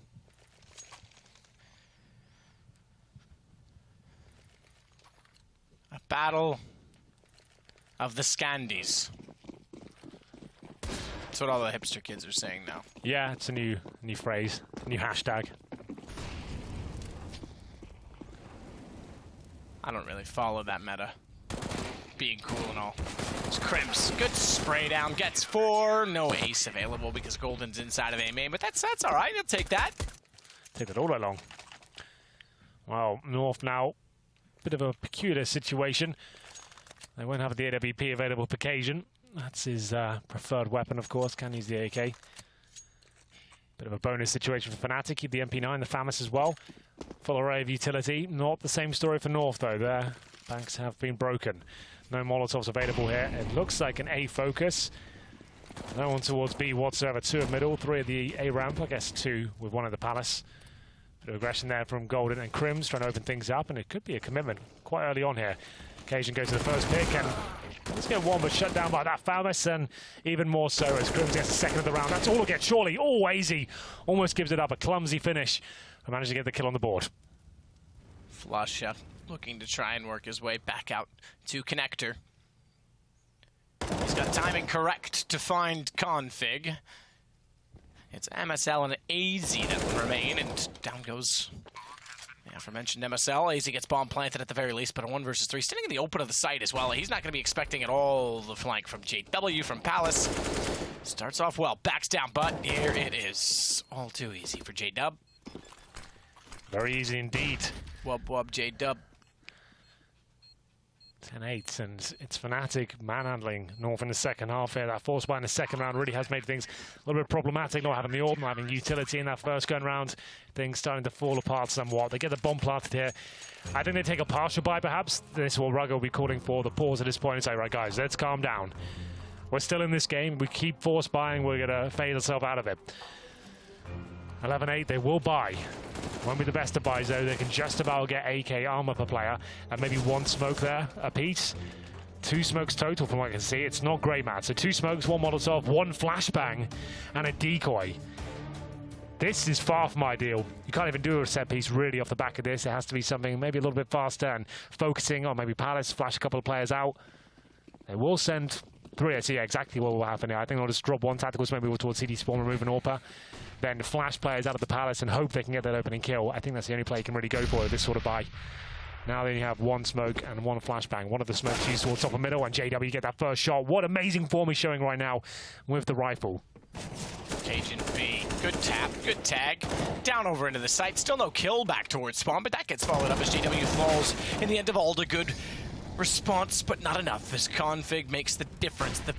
A battle of the Scandies. That's what all the hipster kids are saying now. Yeah, it's a new phrase, a new hashtag. I don't really follow that meta. Being cool and all. It's Crims. Good spray down. Gets 4. No ace available because Golden's inside of A main, but that's all right. He'll take that. Take that all day long. Well, North now, bit of a peculiar situation. They won't have the AWP available for Cajun. That's his preferred weapon, of course. Can use the AK. Bit of a bonus situation for Fnatic. Keep the MP9, the FAMAS as well. Full array of utility. Not the same story for North, though. Their banks have been broken. No Molotovs available here. It looks like an A focus. No one towards B whatsoever. 2 at middle, 3 at the A ramp. I guess 2 with 1 at the Palace. Bit of aggression there from Golden and Crims, trying to open things up, and it could be a commitment quite early on here. Cajun goes to the first pick, and let's get 1, but shut down by that FAMAS, and even more so as Crims gets the second of the round. That's all he'll get, surely. Oh, easy. Almost gives it up. A clumsy finish. I managed to get the kill on the board. Flush looking to try and work his way back out to Connector. He's got timing correct to find Config. It's MSL and AZ that will remain, and down goes the aforementioned MSL. AZ gets bomb planted at the very least, but a 1 versus 3. Standing in the open of the site as well. He's not going to be expecting at all the flank from JW, from Palace. Starts off well, backs down, but here it is. All too easy for JW. Very easy indeed. Wub wub JW. 10-8, and it's Fnatic manhandling North in the second half here. That force buy in the second round really has made things a little bit problematic, not having the orb, not having utility in that first going round. Things starting to fall apart somewhat. They get the bomb planted here. I think they take a partial buy, perhaps. This will Rugger will be calling for the pause at this point and say, right, guys, let's calm down. We're still in this game. We keep force buying. We're going to fade ourselves out of it. 11-8, they will buy. Won't be the best of buys, though. They can just about get AK armor per player and maybe one smoke there a piece. 2 smokes total from what I can see. It's not great, Matt. So 2 smokes, 1 Molotov, 1 flashbang, and a decoy. This is far from ideal. You can't even do a set piece really off the back of this. It has to be something maybe a little bit faster and focusing on maybe Palace, flash a couple of players out. They will send 3. I see exactly what will happen here. I think they'll just drop 1 tactical, maybe towards CD Spawn, remove an AWPer. Then flash players out of the Palace and hope they can get that opening kill. I think that's the only play you can really go for this sort of buy. Now they have 1 smoke and 1 flashbang. One of the smokes used towards top of middle, and JW get that first shot. What amazing form he's showing right now with the rifle. Cajun B, good tap, good tag. Down over into the site, still no kill back towards spawn, but that gets followed up as JW falls in the end of all the good response, but not enough as Config makes the difference. The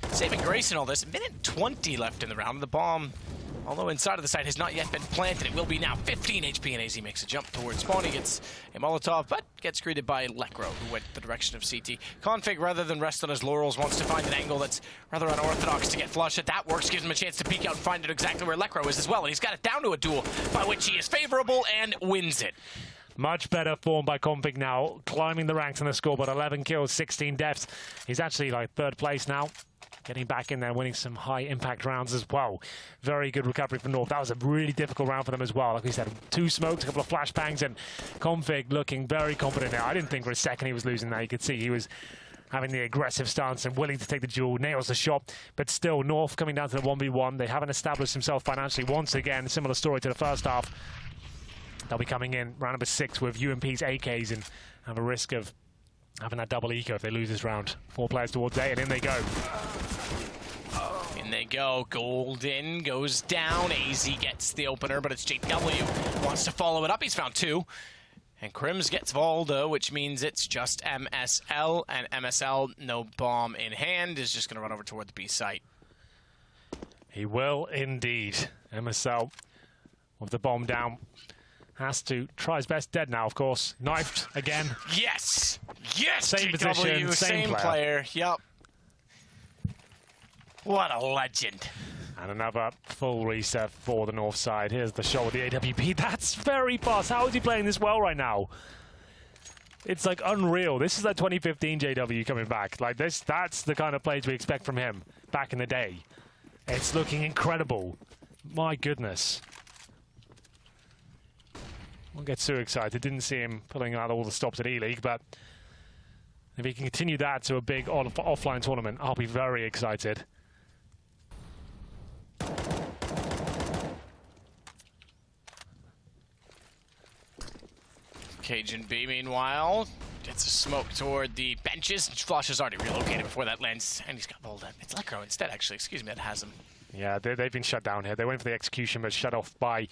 saving grace in all this, 1:20 left in the round. The bomb, although inside of the site, has not yet been planted. It will be now 15 HP, and AZ makes a jump towards spawn. He gets a Molotov, but gets greeted by Lekro, who went the direction of CT. Config, rather than rest on his laurels, wants to find an angle that's rather unorthodox to get flush. If that works, gives him a chance to peek out and find out exactly where Lekro is as well. And he's got it down to a duel, by which he is favorable and wins it. Much better form by Config now, climbing the ranks in the scoreboard. 11 kills, 16 deaths. He's actually like 3rd place now. Getting back in there, winning some high impact rounds as well. Very good recovery from North. That was a really difficult round for them as well. Like we said, 2 smokes, a couple of flashbangs, and Config looking very confident now. I didn't think for a second he was losing that. You could see he was having the aggressive stance and willing to take the duel, nails the shot, but still North coming down to the 1v1. They haven't established themselves financially once again. Similar story to the first half. They'll be coming in round number 6 with UMP's AKs and have a risk of having that double eco if they lose this round. 4 players towards A, and in they go. In they go. Golden goes down. AZ gets the opener, but it's JW. Wants to follow it up. He's found 2. And Crims gets Valda, which means it's just MSL. And MSL, no bomb in hand, is just going to run over toward the B site. He will indeed. MSL with the bomb down. Has to try his best. Dead now, of course. Knifed again. Yes! Yes! Same JW, position, same player. Yup. What a legend. And another full reset for the North side. Here's the shot with the AWP. That's very fast. How is he playing this well right now? It's like unreal. This is like 2015 JW coming back. Like this, that's the kind of plays we expect from him back in the day. It's looking incredible. My goodness. Won't get too excited. Didn't see him pulling out all the stops at E-League, but if he can continue that to a big offline tournament, I'll be very excited. Cajun B, meanwhile, gets a smoke toward the benches. Flush is already relocated before that lands, and he's got Volda. It's Lekro instead, actually. Excuse me, that has him. Yeah, they've been shut down here. They went for the execution, but shut off by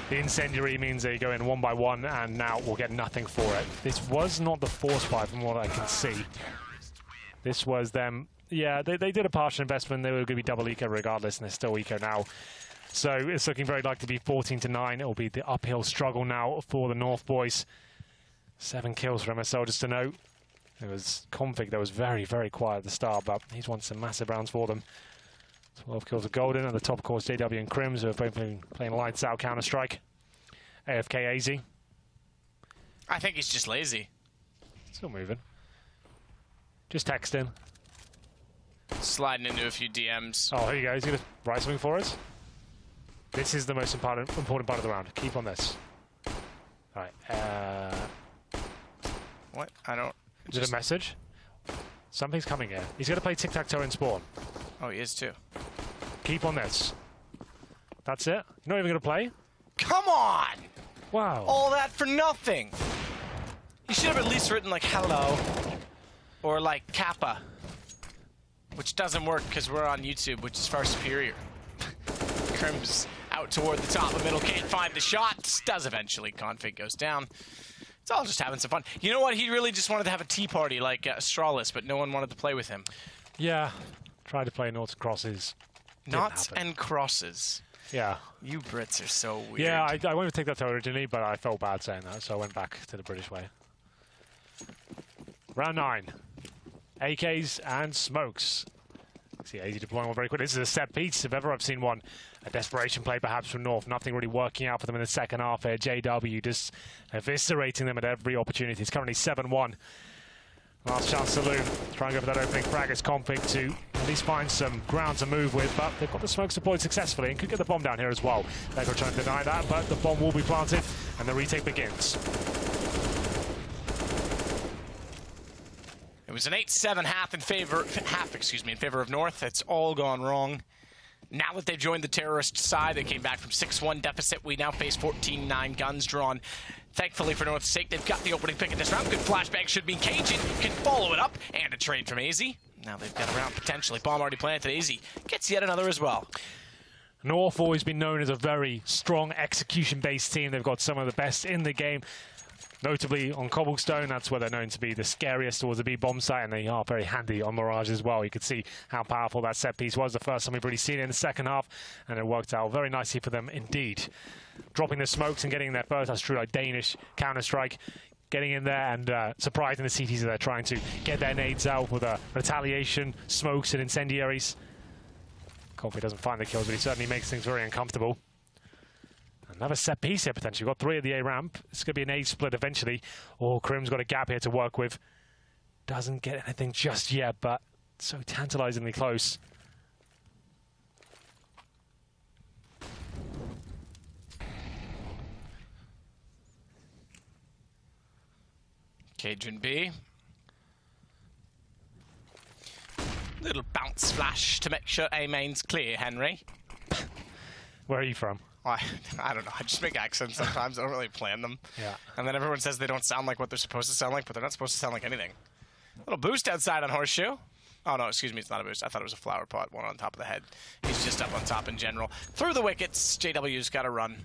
the incendiary. Means they go in 1 by 1, and now we'll get nothing for it. This was not the force buy from what I can see. This was them. Yeah, they did a partial investment. They were going to be double eco regardless, and they're still eco now. So it's looking very likely to be 14-9. It will be the uphill struggle now for the North boys. 7 kills for MSL, just to note. It was Config that was very, very quiet at the start, but he's won some massive rounds for them. 12 kills of Golden. At the top, of course, JW and Crims, who are both playing lights out Counter-Strike. AFK AZ. I think he's just lazy. Still moving. Just texting. Sliding into a few DMs. Oh, here you go. He's going to write something for us. This is the most important part of the round. Keep on this. All right. What? I don't... Is it a message? Something's coming here. He's going to play tic-tac-toe in spawn. Oh, he is too. Keep on this. That's it? You're not even going to play? Come on! Wow. All that for nothing. You should have at least written like hello or like Kappa, which doesn't work because we're on YouTube, which is far superior. Crims out toward the top of middle, can't find the shot. Does eventually. Config goes down. It's all just having some fun. You know what? He really just wanted to have a tea party like Astralis, but no one wanted to play with him. Yeah, tried to play noughts and crosses. Noughts and crosses. Yeah. You Brits are so weird. Yeah, I wanted to take that to originally, but I felt bad saying that, so I went back to the British way. Round 9. AKs and smokes. See AZ deploying one very quickly. This is a set piece, if ever I've seen one. A desperation play perhaps from North. Nothing really working out for them in the second half here. JW just eviscerating them at every opportunity. It's currently 7-1. Last chance saloon. Try and go for that opening frag as Config to at least find some ground to move with, but they've got the smokes deployed successfully and could get the bomb down here as well. They're going to try and deny that, but the bomb will be planted and the retake begins. It was an 8-7 half in favor of North. It's all gone wrong. Now that they've joined the terrorist side, they came back from 6-1 deficit. We now face 14-9 guns drawn. Thankfully for North's sake, they've got the opening pick in this round. Good flashbang should mean Cajun can follow it up. And a trade from AZ. Now they've got a round potentially. Bomb already planted. AZ gets yet another as well. North always been known as a very strong execution-based team. They've got some of the best in the game. Notably on Cobblestone, that's where they're known to be the scariest towards the B bomb site, and they are very handy on Mirage as well. You could see how powerful that set piece was the first time we've really seen it in the second half, and it worked out very nicely for them indeed. Dropping the smokes and getting there first, that's true like Danish Counter-Strike. Getting in there and surprising the CTs as they're trying to get their nades out with a retaliation, smokes and incendiaries. Config doesn't find the kills, but he certainly makes things very uncomfortable. Another set piece here, potentially. We've got 3 at the A ramp. It's going to be an A split eventually. Oh, Krim's got a gap here to work with. Doesn't get anything just yet, but so tantalizingly close. Cajun B. Little bounce flash to make sure A main's clear, Henry. Where are you from? I don't know. I just make accents sometimes. I don't really plan them. Yeah. And then everyone says they don't sound like what they're supposed to sound like, but they're not supposed to sound like anything. Little boost outside on Horseshoe. Oh, no, excuse me. It's not a boost. I thought it was a flower pot, one on top of the head. He's just up on top in general. Through the wickets, JW's got to run.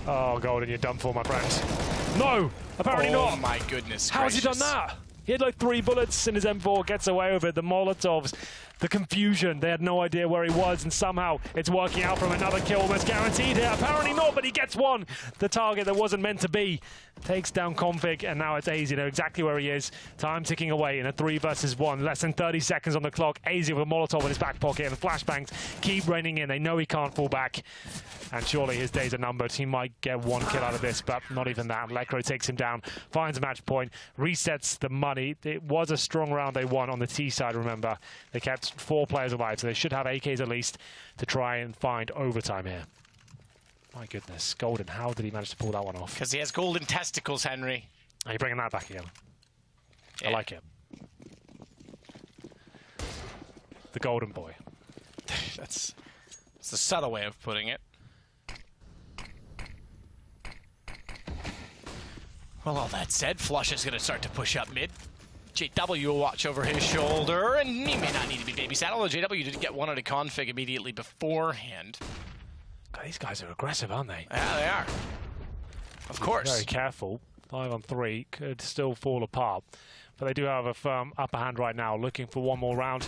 Oh, Golden, you're done for, my friend. No! Apparently not! Oh, my goodness How has he done that? He had like 3 bullets in his M4, gets away with it. The Molotovs, the confusion, they had no idea where he was, and somehow it's working out from another kill almost guaranteed here. Apparently not, but he gets one. The target that wasn't meant to be takes down Config, and now it's AZ. You know exactly where he is. Time ticking away in a 3 versus 1. Less than 30 seconds on the clock. AZ with a Molotov in his back pocket, and the flashbangs keep raining in. They know he can't fall back, and surely his days are numbered. He might get 1 kill out of this, but not even that. Lekro takes him down, finds a match point, resets the money. It was a strong round they won on the T side, remember. They kept 4 players alive, so they should have AKs at least to try and find overtime here. My goodness, Golden, how did he manage to pull that one off? Because he has golden testicles, Henry. Are you bringing that back again? Yeah. I like it. The Golden Boy. That's the subtle way of putting it. Well, all that said, Flush is going to start to push up mid. JW will watch over his shoulder, and he may not need to be babysat, although JW did get one out of Config immediately beforehand. God, these guys are aggressive, aren't they? Yeah, they are. Of course. Very careful. 5 on 3 could still fall apart. But they do have a firm upper hand right now, looking for one more round.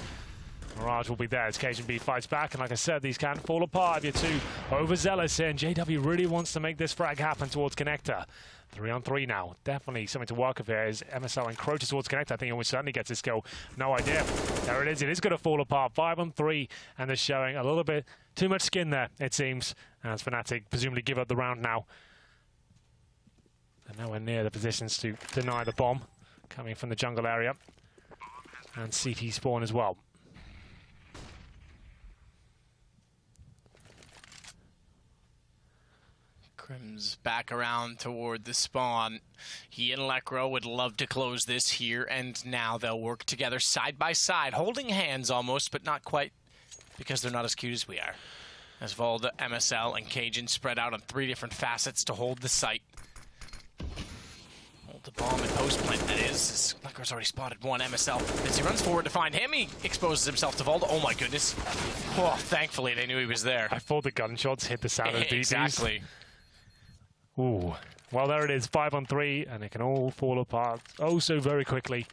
Mirage will be there as Cajun B fights back, and like I said, these can fall apart if you're too overzealous here, and JW really wants to make this frag happen towards Connector. 3 on 3 now. Definitely something to work with here as MSL encroaches towards Connector. I think he certainly gets his kill. No idea. There it is. It is going to fall apart. 5 on 3, and they're showing a little bit too much skin there, it seems, as Fnatic presumably give up the round now. They're nowhere near the positions to deny the bomb coming from the jungle area. And CT spawn as well. Crim's back around toward the spawn. He and Lekro would love to close this here and now. They'll work together side by side, holding hands almost, but not quite, because they're not as cute as we are. As Volda, MSL, and Cajun spread out on 3 different facets to hold the site. Hold the bomb and post plant, that is. Lekro's already spotted one MSL. As he runs forward to find him, he exposes himself to Volda. Oh my goodness. Oh, thankfully they knew he was there. I thought the gunshots hit the sound of DCs. Exactly. Ooh. Well, there it is, 5-on-3, and it can all fall apart oh so very quickly.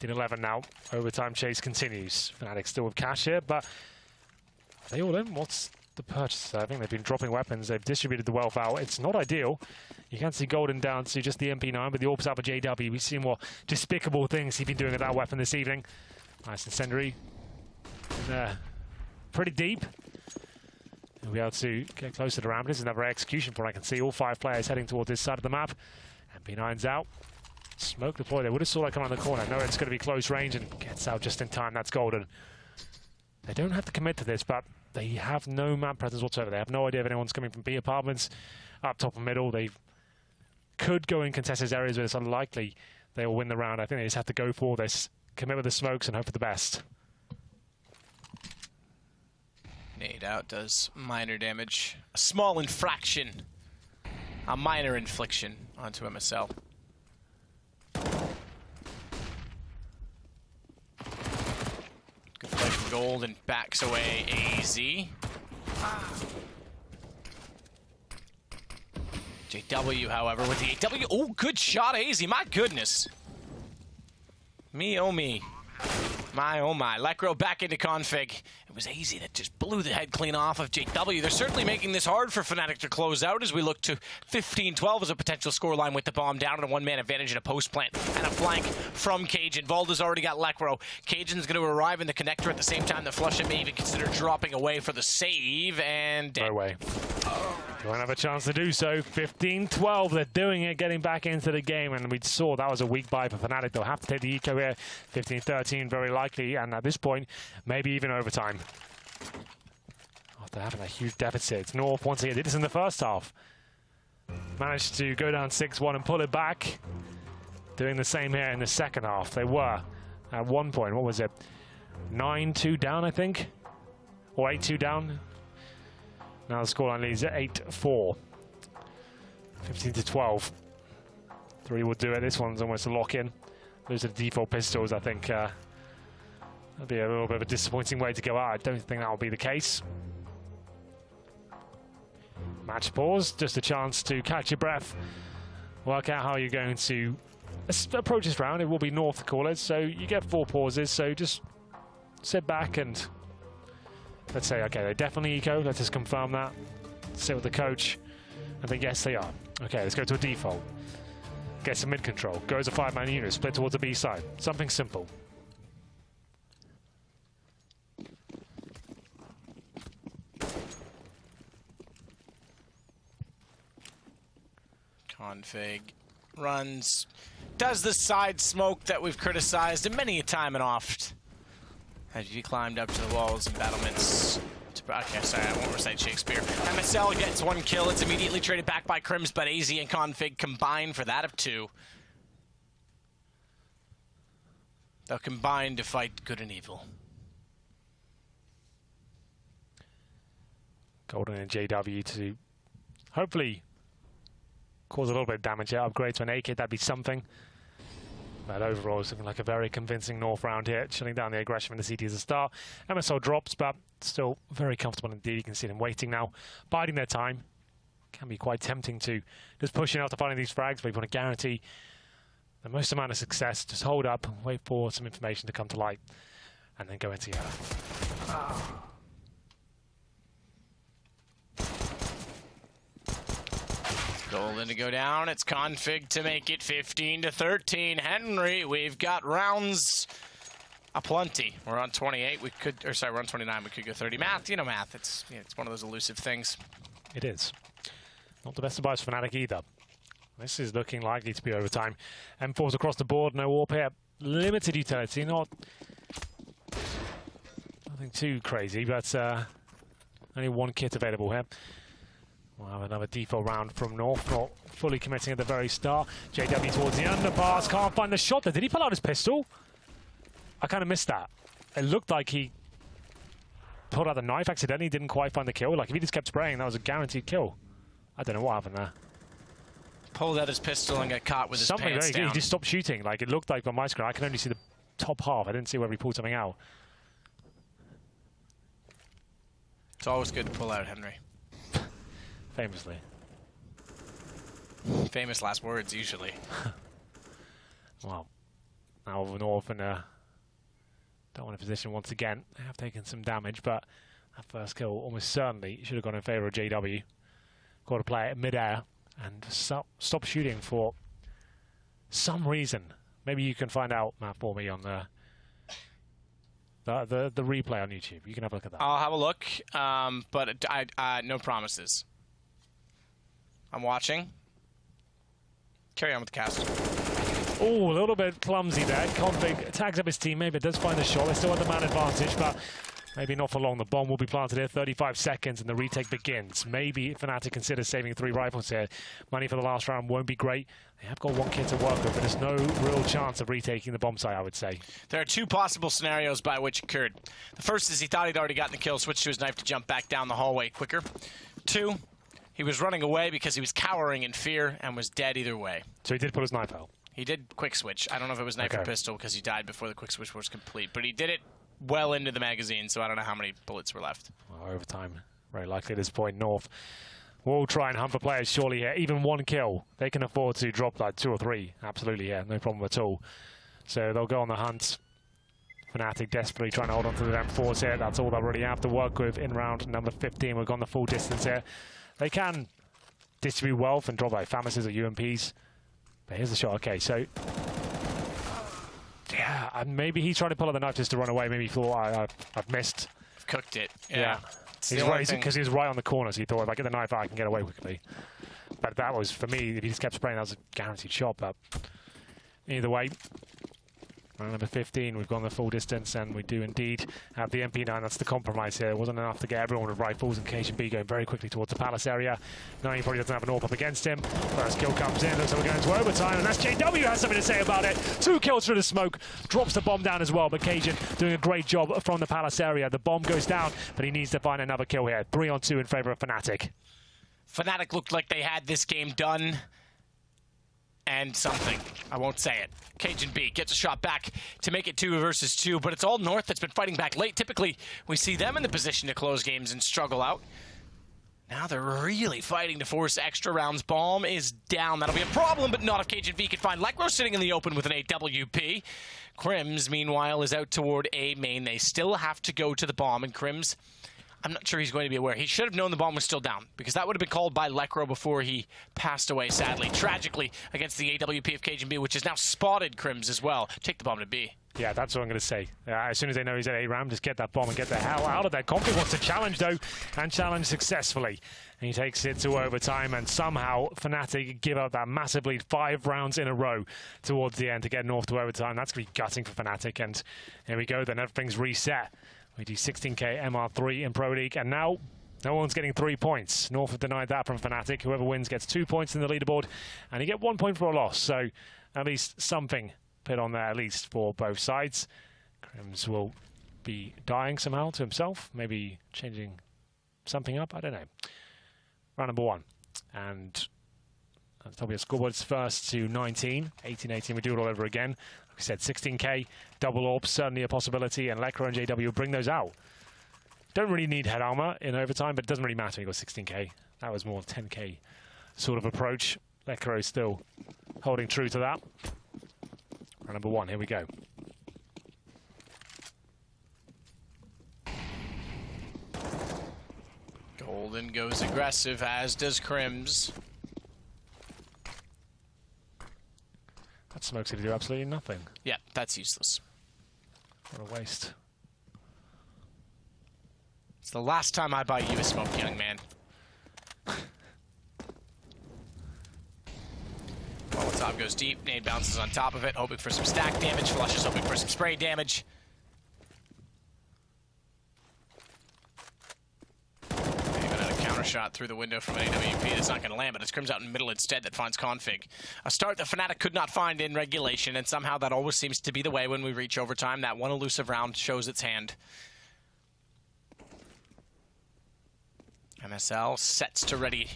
15-11 now. Overtime chase continues. Fnatic still with cash here, but are they all in? What's the purchase? I think they've been dropping weapons. They've distributed the wealth out. It's not ideal. You can see Golden down to just the MP9, but the AWP's out for JW. We've seen more despicable things he's been doing with that weapon this evening. Nice incendiary. Pretty deep. We'll be able to get closer to Ram. This is another execution point. I can see all 5 players heading towards this side of the map. MP9's out. Smoke deployed. They would have saw that come around the corner. No, it's going to be close range and gets out just in time. That's Golden. They don't have to commit to this, but they have no map presence whatsoever. They have no idea if anyone's coming from B apartments, up top and middle. They could go in contested areas, but it's unlikely they will win the round. I think they just have to go for this, commit with the smokes, and hope for the best. Nade out does minor damage. A small infraction. A minor infliction onto MSL. Good play from Gold and backs away AZ. JW, however, with the AW. Oh, good shot, AZ. My goodness. Me, oh me. My, oh my. Lekro back into config. It was AZ that just blew the head clean off of JW. They're certainly making this hard for Fnatic to close out as we look to 15-12 as a potential scoreline with the bomb down and a one-man advantage in a post plant and a flank from Cajun. Volda's already got Lekro. Cajun's going to arrive in the connector at the same time that Flusha may even consider dropping away for the save, and no way. They won't have a chance to do so. 15-12, they're doing it, getting back into the game, and we saw that was a weak buy for Fnatic. They'll have to take the eco here. 15-13, very likely, and at this point, maybe even overtime. After having a huge deficit, North once again did this in the first half. Managed to go down 6-1 and pull it back. Doing the same here in the second half. They were at one point, what was it? 9-2 down, I think? Or 8-2 down? Now the scoreline leads at 8-4. 15-12. 3 will do it. This one's almost a lock-in. Those are the default pistols. I think that'd be a little bit of a disappointing way to go out. I don't think that will be the case. Match pause. Just a chance to catch your breath. Work out how you're going to approach this round. It will be North to call it. So you get 4 pauses. So just sit back and let's say, okay, they're definitely eco. Let's just confirm that. Sit with the coach. I think, yes, they are. Okay, let's go to a default. Get some mid control. Goes a 5-man unit. Split towards the B side. Something simple. Config runs. Does the side smoke that we've criticized many a time and oft. As he climbed up to the walls and battlements. Okay, sorry, I won't recite Shakespeare. MSL gets 1 kill. It's immediately traded back by Crims, but AZ and Config combine for that of 2. They'll combine to fight good and evil. Golden and JW to hopefully cause a little bit of damage here. Upgrade to an AK, that'd be something. But overall, it's looking like a very convincing North round here, shutting down the aggression from the CT as a start. MSL drops, but still very comfortable indeed. You can see them waiting now, biding their time. Can be quite tempting to just pushing out to finding these frags, but you want to guarantee the most amount of success. Just hold up, wait for some information to come to light, and then go in together. Golden to go down. It's Config to make it 15-13. Henry, we've got rounds aplenty. We're on 28. We could, or sorry, we're on 29. We could go 30. Math, you know math. It's one of those elusive things. It is. Not the best advice for Fnatic either. This is looking likely to be overtime. M4s across the board. No warp here. Limited utility. Nothing too crazy, but only 1 kit available here. We'll have another default round from North, not fully committing at the very start. JW towards the underpass, can't find the shot there. Did he pull out his pistol? I kind of missed that. It looked like he pulled out the knife accidentally, didn't quite find the kill. Like, if he just kept spraying, that was a guaranteed kill. I don't know what happened there. Pulled out his pistol and got caught with his pants down. He just stopped shooting. Like, it looked like on my screen, I can only see the top half. I didn't see where he pulled something out. It's always good to pull out, Henry. Famously. Famous last words, usually. Well, now North in a don't want a position once again. They have taken some damage, but that first kill almost certainly should have gone in favour of JW. Got to play it mid-air and stop shooting for some reason. Maybe you can find out, Matt, for me on the replay on YouTube. You can have a look at that. I'll have a look, but no promises. I'm watching. Carry on with the cast. Oh, a little bit clumsy there. Config tags up his teammate, but does find a shot. They still have the man advantage, but maybe not for long. The bomb will be planted here. 35 seconds, and the retake begins. Maybe Fnatic consider saving 3 rifles here. Money for the last round won't be great. They have got 1 kit to work with, but there's no real chance of retaking the bomb site, I would say. There are 2 possible scenarios by which it occurred. The first is he thought he'd already gotten the kill, switched to his knife to jump back down the hallway quicker. 2, he was running away because he was cowering in fear and was dead either way. So he did put his knife out? He did quick switch. I don't know if it was knife or pistol because he died before the quick switch was complete, but he did it well into the magazine, so I don't know how many bullets were left. Well, overtime, very likely at this point. North will try and hunt for players surely here. Even 1 kill, they can afford to drop like 2 or 3. Absolutely, yeah, no problem at all. So they'll go on the hunt. Fnatic desperately trying to hold on to the M4s here. That's all they really have to work with in round number 15. We've gone the full distance here. They can distribute wealth and drop like FAMASs or UMPs. But here's the shot. Okay, so yeah, and maybe he tried to pull out the knife just to run away. Maybe he thought, I've missed. I've cooked it. Yeah. He's right, because he was right on the corner, so he thought if I get the knife out, I can get away quickly. But that was, for me, if he just kept spraying, that was a guaranteed shot. But either way, round number 15, we've gone the full distance, and we do indeed have the MP9. That's the compromise here. It wasn't enough to get everyone with rifles, and KGB going very quickly towards the palace area. Now he probably doesn't have an AWP up against him. First kill comes in. Looks like we're going to overtime, and that's JW has something to say about it. 2 kills through the smoke. Drops the bomb down as well, but Cajun doing a great job from the palace area. The bomb goes down, but he needs to find another kill here. 3-on-2 in favor of Fnatic. Fnatic looked like they had this game done. And something. I won't say it. Cajun B gets a shot back to make it 2 versus 2, but it's all North that's been fighting back late. Typically, we see them in the position to close games and struggle out. Now they're really fighting to force extra rounds. Bomb is down. That'll be a problem, but not if Cajun V can find Lekro sitting in the open with an AWP. Crims, meanwhile, is out toward A main. They still have to go to the bomb, and Crims, I'm not sure he's going to be aware. He should have known the bomb was still down, because that would have been called by Lekro before he passed away, sadly. Tragically, against the AWP of Cajun B, which has now spotted Crims as well. Take the bomb to B. Yeah, that's what I'm going to say. As soon as they know he's at A-Ram, just get that bomb and get the hell out of there. Config wants to challenge, though, and challenge successfully. And he takes it to overtime, and somehow Fnatic give up that massive lead 5 rounds in a row towards the end to get North to overtime. That's going to be gutting for Fnatic, and here we go, then everything's reset. We do 16k MR3 in Pro League, and now no one's getting 3 points. North have denied that from Fnatic. Whoever wins gets 2 points in the leaderboard, and you get 1 point for a loss. So at least something put on there, at least for both sides. Crims will be dying somehow to himself, maybe changing something up. I don't know. Round number 1, and that'll be a scoreboards first to 19, 18-18. We do it all over again. Like I said, 16k, double AWP, certainly a possibility, and Lekro and JW will bring those out. Don't really need head armor in overtime, but it doesn't really matter when you got 16k. That was more 10k sort of approach. Lekro is still holding true to that. Round number 1, here we go. Golden goes aggressive, as does Crims. That smoke's going to do absolutely nothing. Yeah, that's useless. What a waste. It's the last time I buy you a smoke, young man. Molotov goes deep, nade bounces on top of it, hoping for some stack damage. Flush is hoping for some spray damage. Shot through the window from an AWP that's not going to land, but it's Crims out in the middle instead that finds Config. A start that Fnatic could not find in regulation, and somehow that always seems to be the way when we reach overtime. That one elusive round shows its hand. MSL sets to ready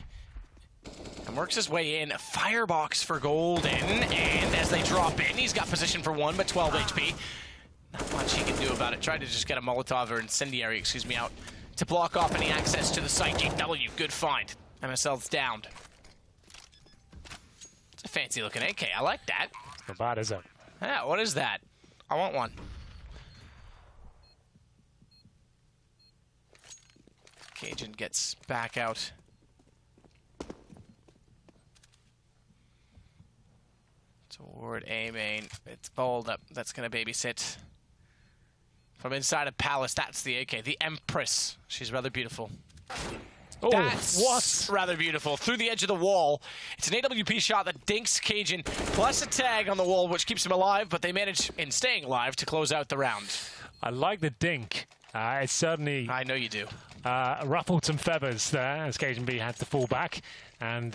and works his way in. A firebox for Golden, and as they drop in, he's got position for 1, but 12 HP. Not much he can do about it. Tried to just get a Molotov, or incendiary, excuse me, out to block off any access to the site. JW, good find. MSL's downed. fancy looking AK. I like that. Not bad, is it? Yeah, what is that? I want one. Cajun gets back out. Toward A main. It's bold up. That's going to babysit. From inside of Palace, that's the AK. The Empress. She's rather beautiful. Oh, That's what? rather beautiful. Through the edge of the wall. It's an AWP shot that dinks Cajun, plus a tag on the wall, which keeps him alive, but they manage, in staying alive, to close out the round. I like the dink. It certainly I know you do. ruffled some feathers there as Cajun B had to fall back, and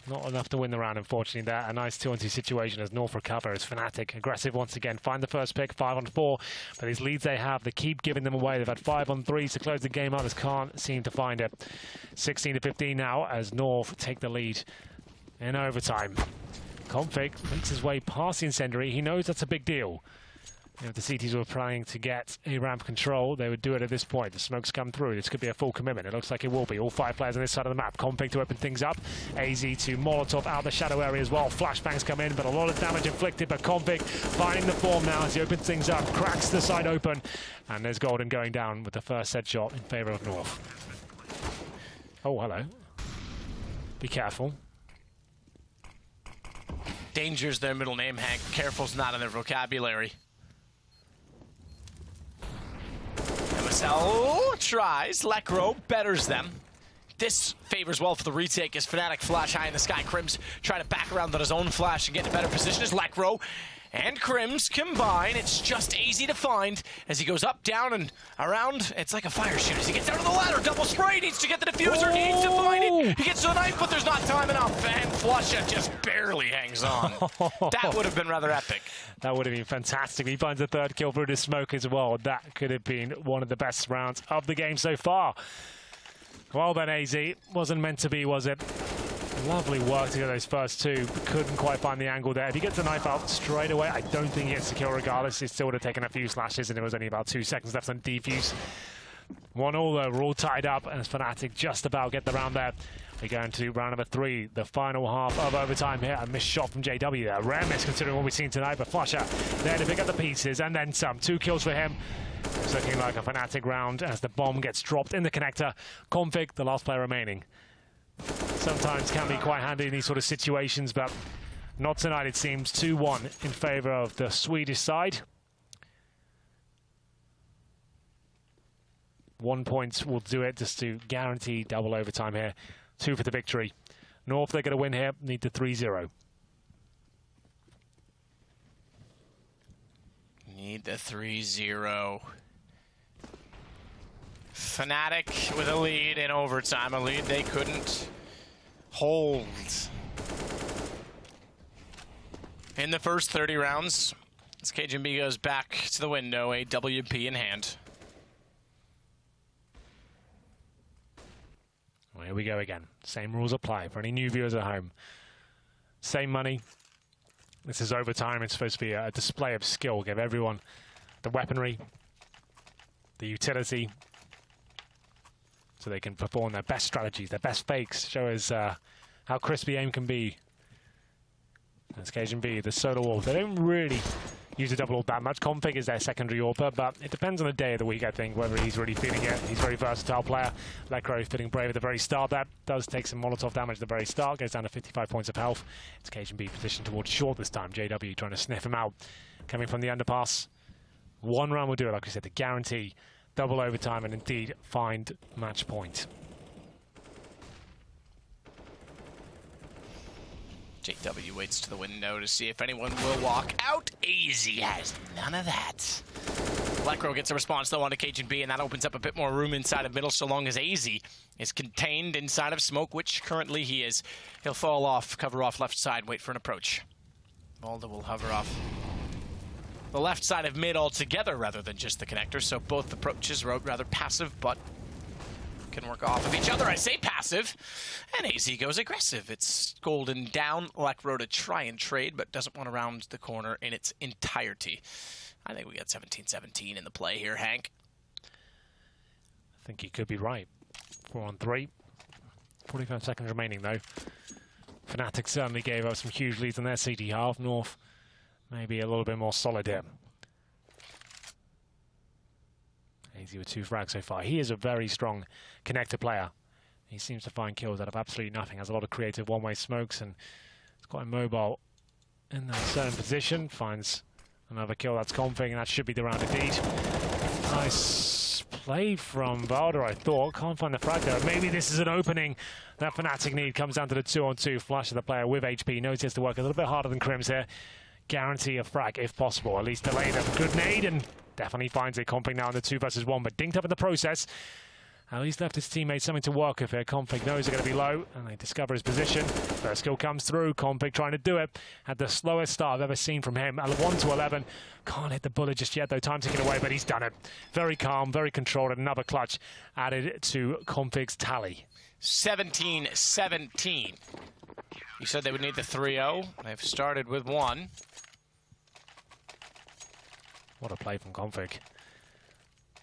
not enough to win the round, unfortunately. There, a nice 2-on-2 situation as North recover, as Fnatic aggressive once again, find the first pick, 5-on-4, but these leads they have, they keep giving them away. They've had 5-on-3s to close the game out, as can't seem to find it. 16-15 now as North take the lead in overtime. Config makes his way past the incendiary. He knows that's a big deal. If the CTs were planning to get a ramp control, they would do it at this point. The smoke's come through. This could be a full commitment. It looks like it will be. All 5 players on this side of the map. Config to open things up. AZ to Molotov out the shadow area as well. Flashbangs come in, but a lot of damage inflicted. But Config finding the form now as he opens things up. Cracks the side open. And there's Golden going down with the first set shot in favor of North. Oh, hello. Be careful. Danger's their middle name, Hank. Careful's not in their vocabulary. MSL tries. Lekro betters them. This favors well for the retake as Fnatic flash high in the sky. Crims trying to back around on his own flash and get in a better position as Lekro and Crims combine. It's just easy to find as he goes up, down, and around. It's like a fire shoot as he gets down to the ladder. Double spray. Needs to get the diffuser. Needs to find it. He gets to the knife, but there's not time enough. And Flusha just barely hangs on. That would have been rather epic. That would have been fantastic. He finds a third kill through the smoke as well. That could have been one of the best rounds of the game so far. Well then, AZ. Wasn't meant to be, was it? Lovely work to get those first two. Couldn't quite find the angle there. If he gets the knife out straight away, I don't think he gets the kill regardless. He still would have taken a few slashes and there was only about 2 seconds left on defuse. 1-all though. We're all tied up as Fnatic just about get the round there. We go into round number 3, the final half of overtime here. A missed shot from JW there. Rare miss considering what we've seen tonight, but Flusha there to pick up the pieces and then some. 2 kills for him. It's looking like a Fnatic round as the bomb gets dropped in the connector. Config, the last player remaining. Sometimes can be quite handy in these sort of situations, but not tonight it seems. 2-1 in favor of the Swedish side. 1 point will do it just to guarantee double overtime here. 2 for the victory. North, they're going to win here. Need the 3-0. Need the 3-0. Fnatic with a lead in overtime. A lead they couldn't hold. In the first 30 rounds, as Cajun B goes back to the window, a WP in hand. Well, here we go again. Same rules apply for any new viewers at home. Same money. This is overtime. It's supposed to be a display of skill. Give everyone the weaponry, the utility, so they can perform their best strategies, their best fakes. Show us how crispy aim can be. That's Cajun B, the solo AWP. They don't really use a double AWP that much. Config is their secondary AWPer, but it depends on the day of the week, I think, whether he's really feeling it. He's a very versatile player. Lekro feeling brave at the very start. That does take some Molotov damage at the very start. Goes down to 55 points of health. It's Cajun B positioned towards short this time. JW trying to sniff him out. Coming from the underpass. 1 round will do it, like I said, to guarantee double overtime and indeed find match point. JW waits to the window to see if anyone will walk out. AZ has none of that. Lekro gets a response though onto Cajun B, and that opens up a bit more room inside of middle so long as AZ is contained inside of smoke, which currently he is. He'll fall off, cover off left side, wait for an approach. Valda will hover off the left side of mid altogether rather than just the connector, so both approaches are rather passive, but can work off of each other. I say passive, and AZ goes aggressive. It's Golden down, Lekro to try and trade, but doesn't want to round the corner in its entirety. I think we got 17-17 in the play here, Hank. I think you could be right. 4 on 3. 45 seconds remaining, though. Fnatic certainly gave up some huge leads on their CT half. North maybe a little bit more solid here. Easy with 2 frags so far. He is a very strong connector player. He seems to find kills out of absolutely nothing. Has a lot of creative one-way smokes and is quite mobile in that certain position. Finds another kill. That's config, and that should be the round indeed. Nice play from Valder, I thought. Can't find the frag though. Maybe this is an opening that Fnatic need. Comes down to the 2-on-2. Flash of the player with HP. Knows he has to work a little bit harder than Crims here. Guarantee a frag if possible. At least delay them. Good nade, and definitely finds it. Config now in the 2 versus 1, but dinked up in the process. At least left his teammates something to work with here. Config knows they're going to be low, and they discover his position. First kill comes through. Config trying to do it. Had the slowest start I've ever seen from him. 1 to 11. Can't hit the bullet just yet, though. Time ticking away, but he's done it. Very calm, very controlled, and another clutch added to Config's tally. 17-17. You said they would need the 3-0. They've started with 1. What a play from Config.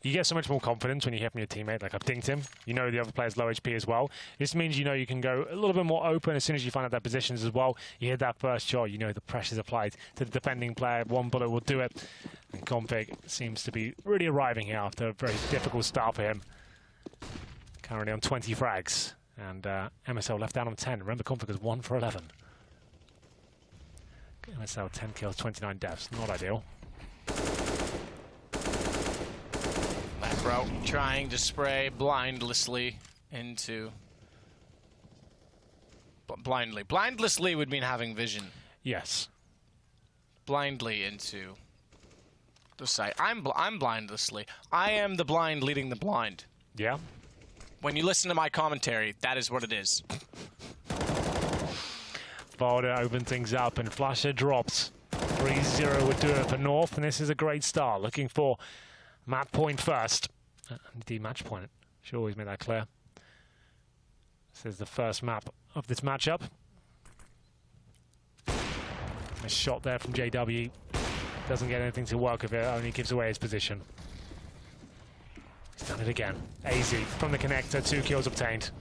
You get so much more confidence when you hear from your teammate, like I've dinked him. You know the other player's low HP as well. This means you know you can go a little bit more open as soon as you find out their positions as well. You hit that first shot, you know the pressure's applied to the defending player. 1 bullet will do it. And Config seems to be really arriving here after a very difficult start for him. Currently on 20 frags. And MSL left down on 10. Remember, Config was 1 for 11. MSL 10 kills, 29 deaths. Not ideal. Macro trying to spray blindlessly into... Blindly. Blindlessly would mean having vision. Yes. Blindly into the site. I'm blindlessly. I am the blind leading the blind. Yeah. When you listen to my commentary, that is what it is. Valder opened things up and Flasher drops. 3-0 would do it for North, and this is a great start. Looking for map point first. Indeed, match point. Should always make that clear. This is the first map of this matchup. A shot there from JW. Doesn't get anything to work with it, only gives away his position. He's done it again. AZ from the connector, 2 kills obtained.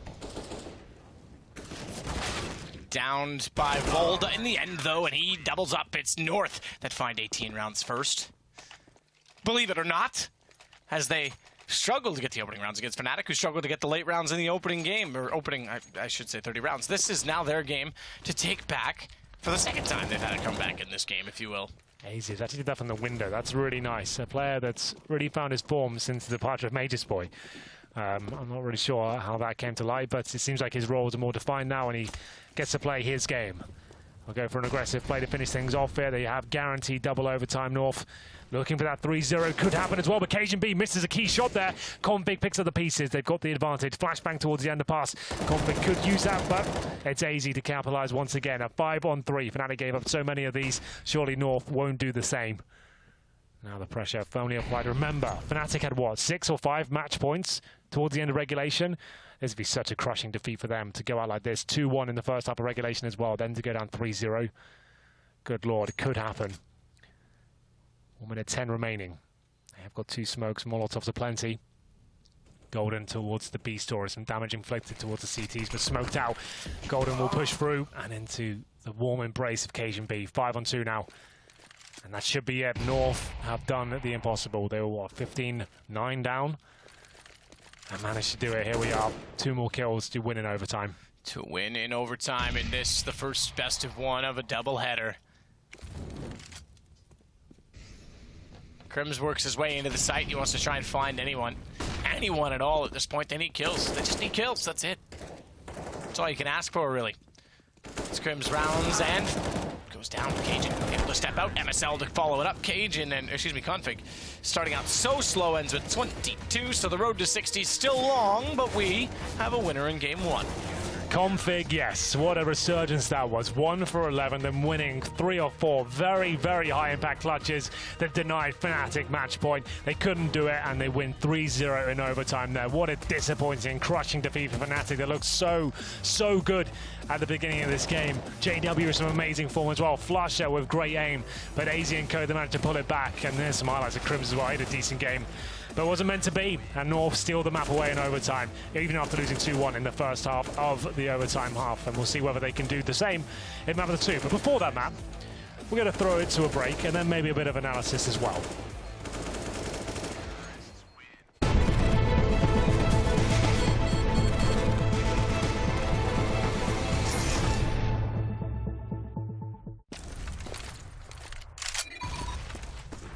Downed by Volda in the end, though, and he doubles up. It's North that find 18 rounds first. Believe it or not, as they struggled to get the opening rounds against Fnatic, who struggled to get the late rounds in the opening game, or opening, I should say 30 rounds. This is now their game to take back for the second time they've had a comeback in this game, if you will. AZ actually did that from the window. That's really nice. A player that's really found his form since the departure of Majors Boy. I'm not really sure how that came to light, but it seems like his roles are more defined now and he gets to play his game. We'll go for an aggressive play to finish things off here. They have guaranteed double overtime. North looking for that 3-0. Could happen as well, but KGB misses a key shot there. Config picks up the pieces. They've got the advantage. Flashbang towards the underpass. Config could use that, but it's AZ to capitalise once again. A 5-on-3. Fnatic gave up so many of these. Surely North won't do the same. Now the pressure firmly applied. Remember, Fnatic had what, 6 or 5 match points towards the end of regulation? This would be such a crushing defeat for them to go out like this. 2-1 in the first half of regulation as well, then to go down 3-0. Good lord, it could happen. 1 minute 10 remaining. They have got 2 smokes, Molotovs aplenty. Golden towards the B store, some damage inflicted towards the CTs, but smoked out. Golden will push through and into the warm embrace of Cajun B. 5-on-2 now. And that should be it. North have done the impossible. They were, what, 15-9 down? And managed to do it. Here we are. 2 more kills to win in overtime. To win in overtime in this, the first best of 1 of a doubleheader. Crims works his way into the site. He wants to try and find anyone at all at this point. They need kills. They just need kills. That's it. That's all you can ask for, really. It's Crims rounds and goes down. Cajun able to step out. MSL to follow it up. Cajun and, Config starting out so slow, ends with 22, so the road to 60 is still long, but we have a winner in game 1. Config, yes, what a resurgence that was. 1 for 11, then winning 3 or 4 very, very high impact clutches that denied Fnatic match point. They couldn't do it, and they win 3-0 in overtime there. What a disappointing, crushing defeat for Fnatic. They looked so good at the beginning of this game. JW with some amazing form as well. Flusher with great aim, but AZ and Co, they managed to pull it back, and there's some highlights of Crims as well. He had a decent game. But it wasn't meant to be, and North steal the map away in overtime, even after losing 2-1 in the first half of the overtime half. And we'll see whether they can do the same in map of the 2. But before that map, we're going to throw it to a break and then maybe a bit of analysis as well.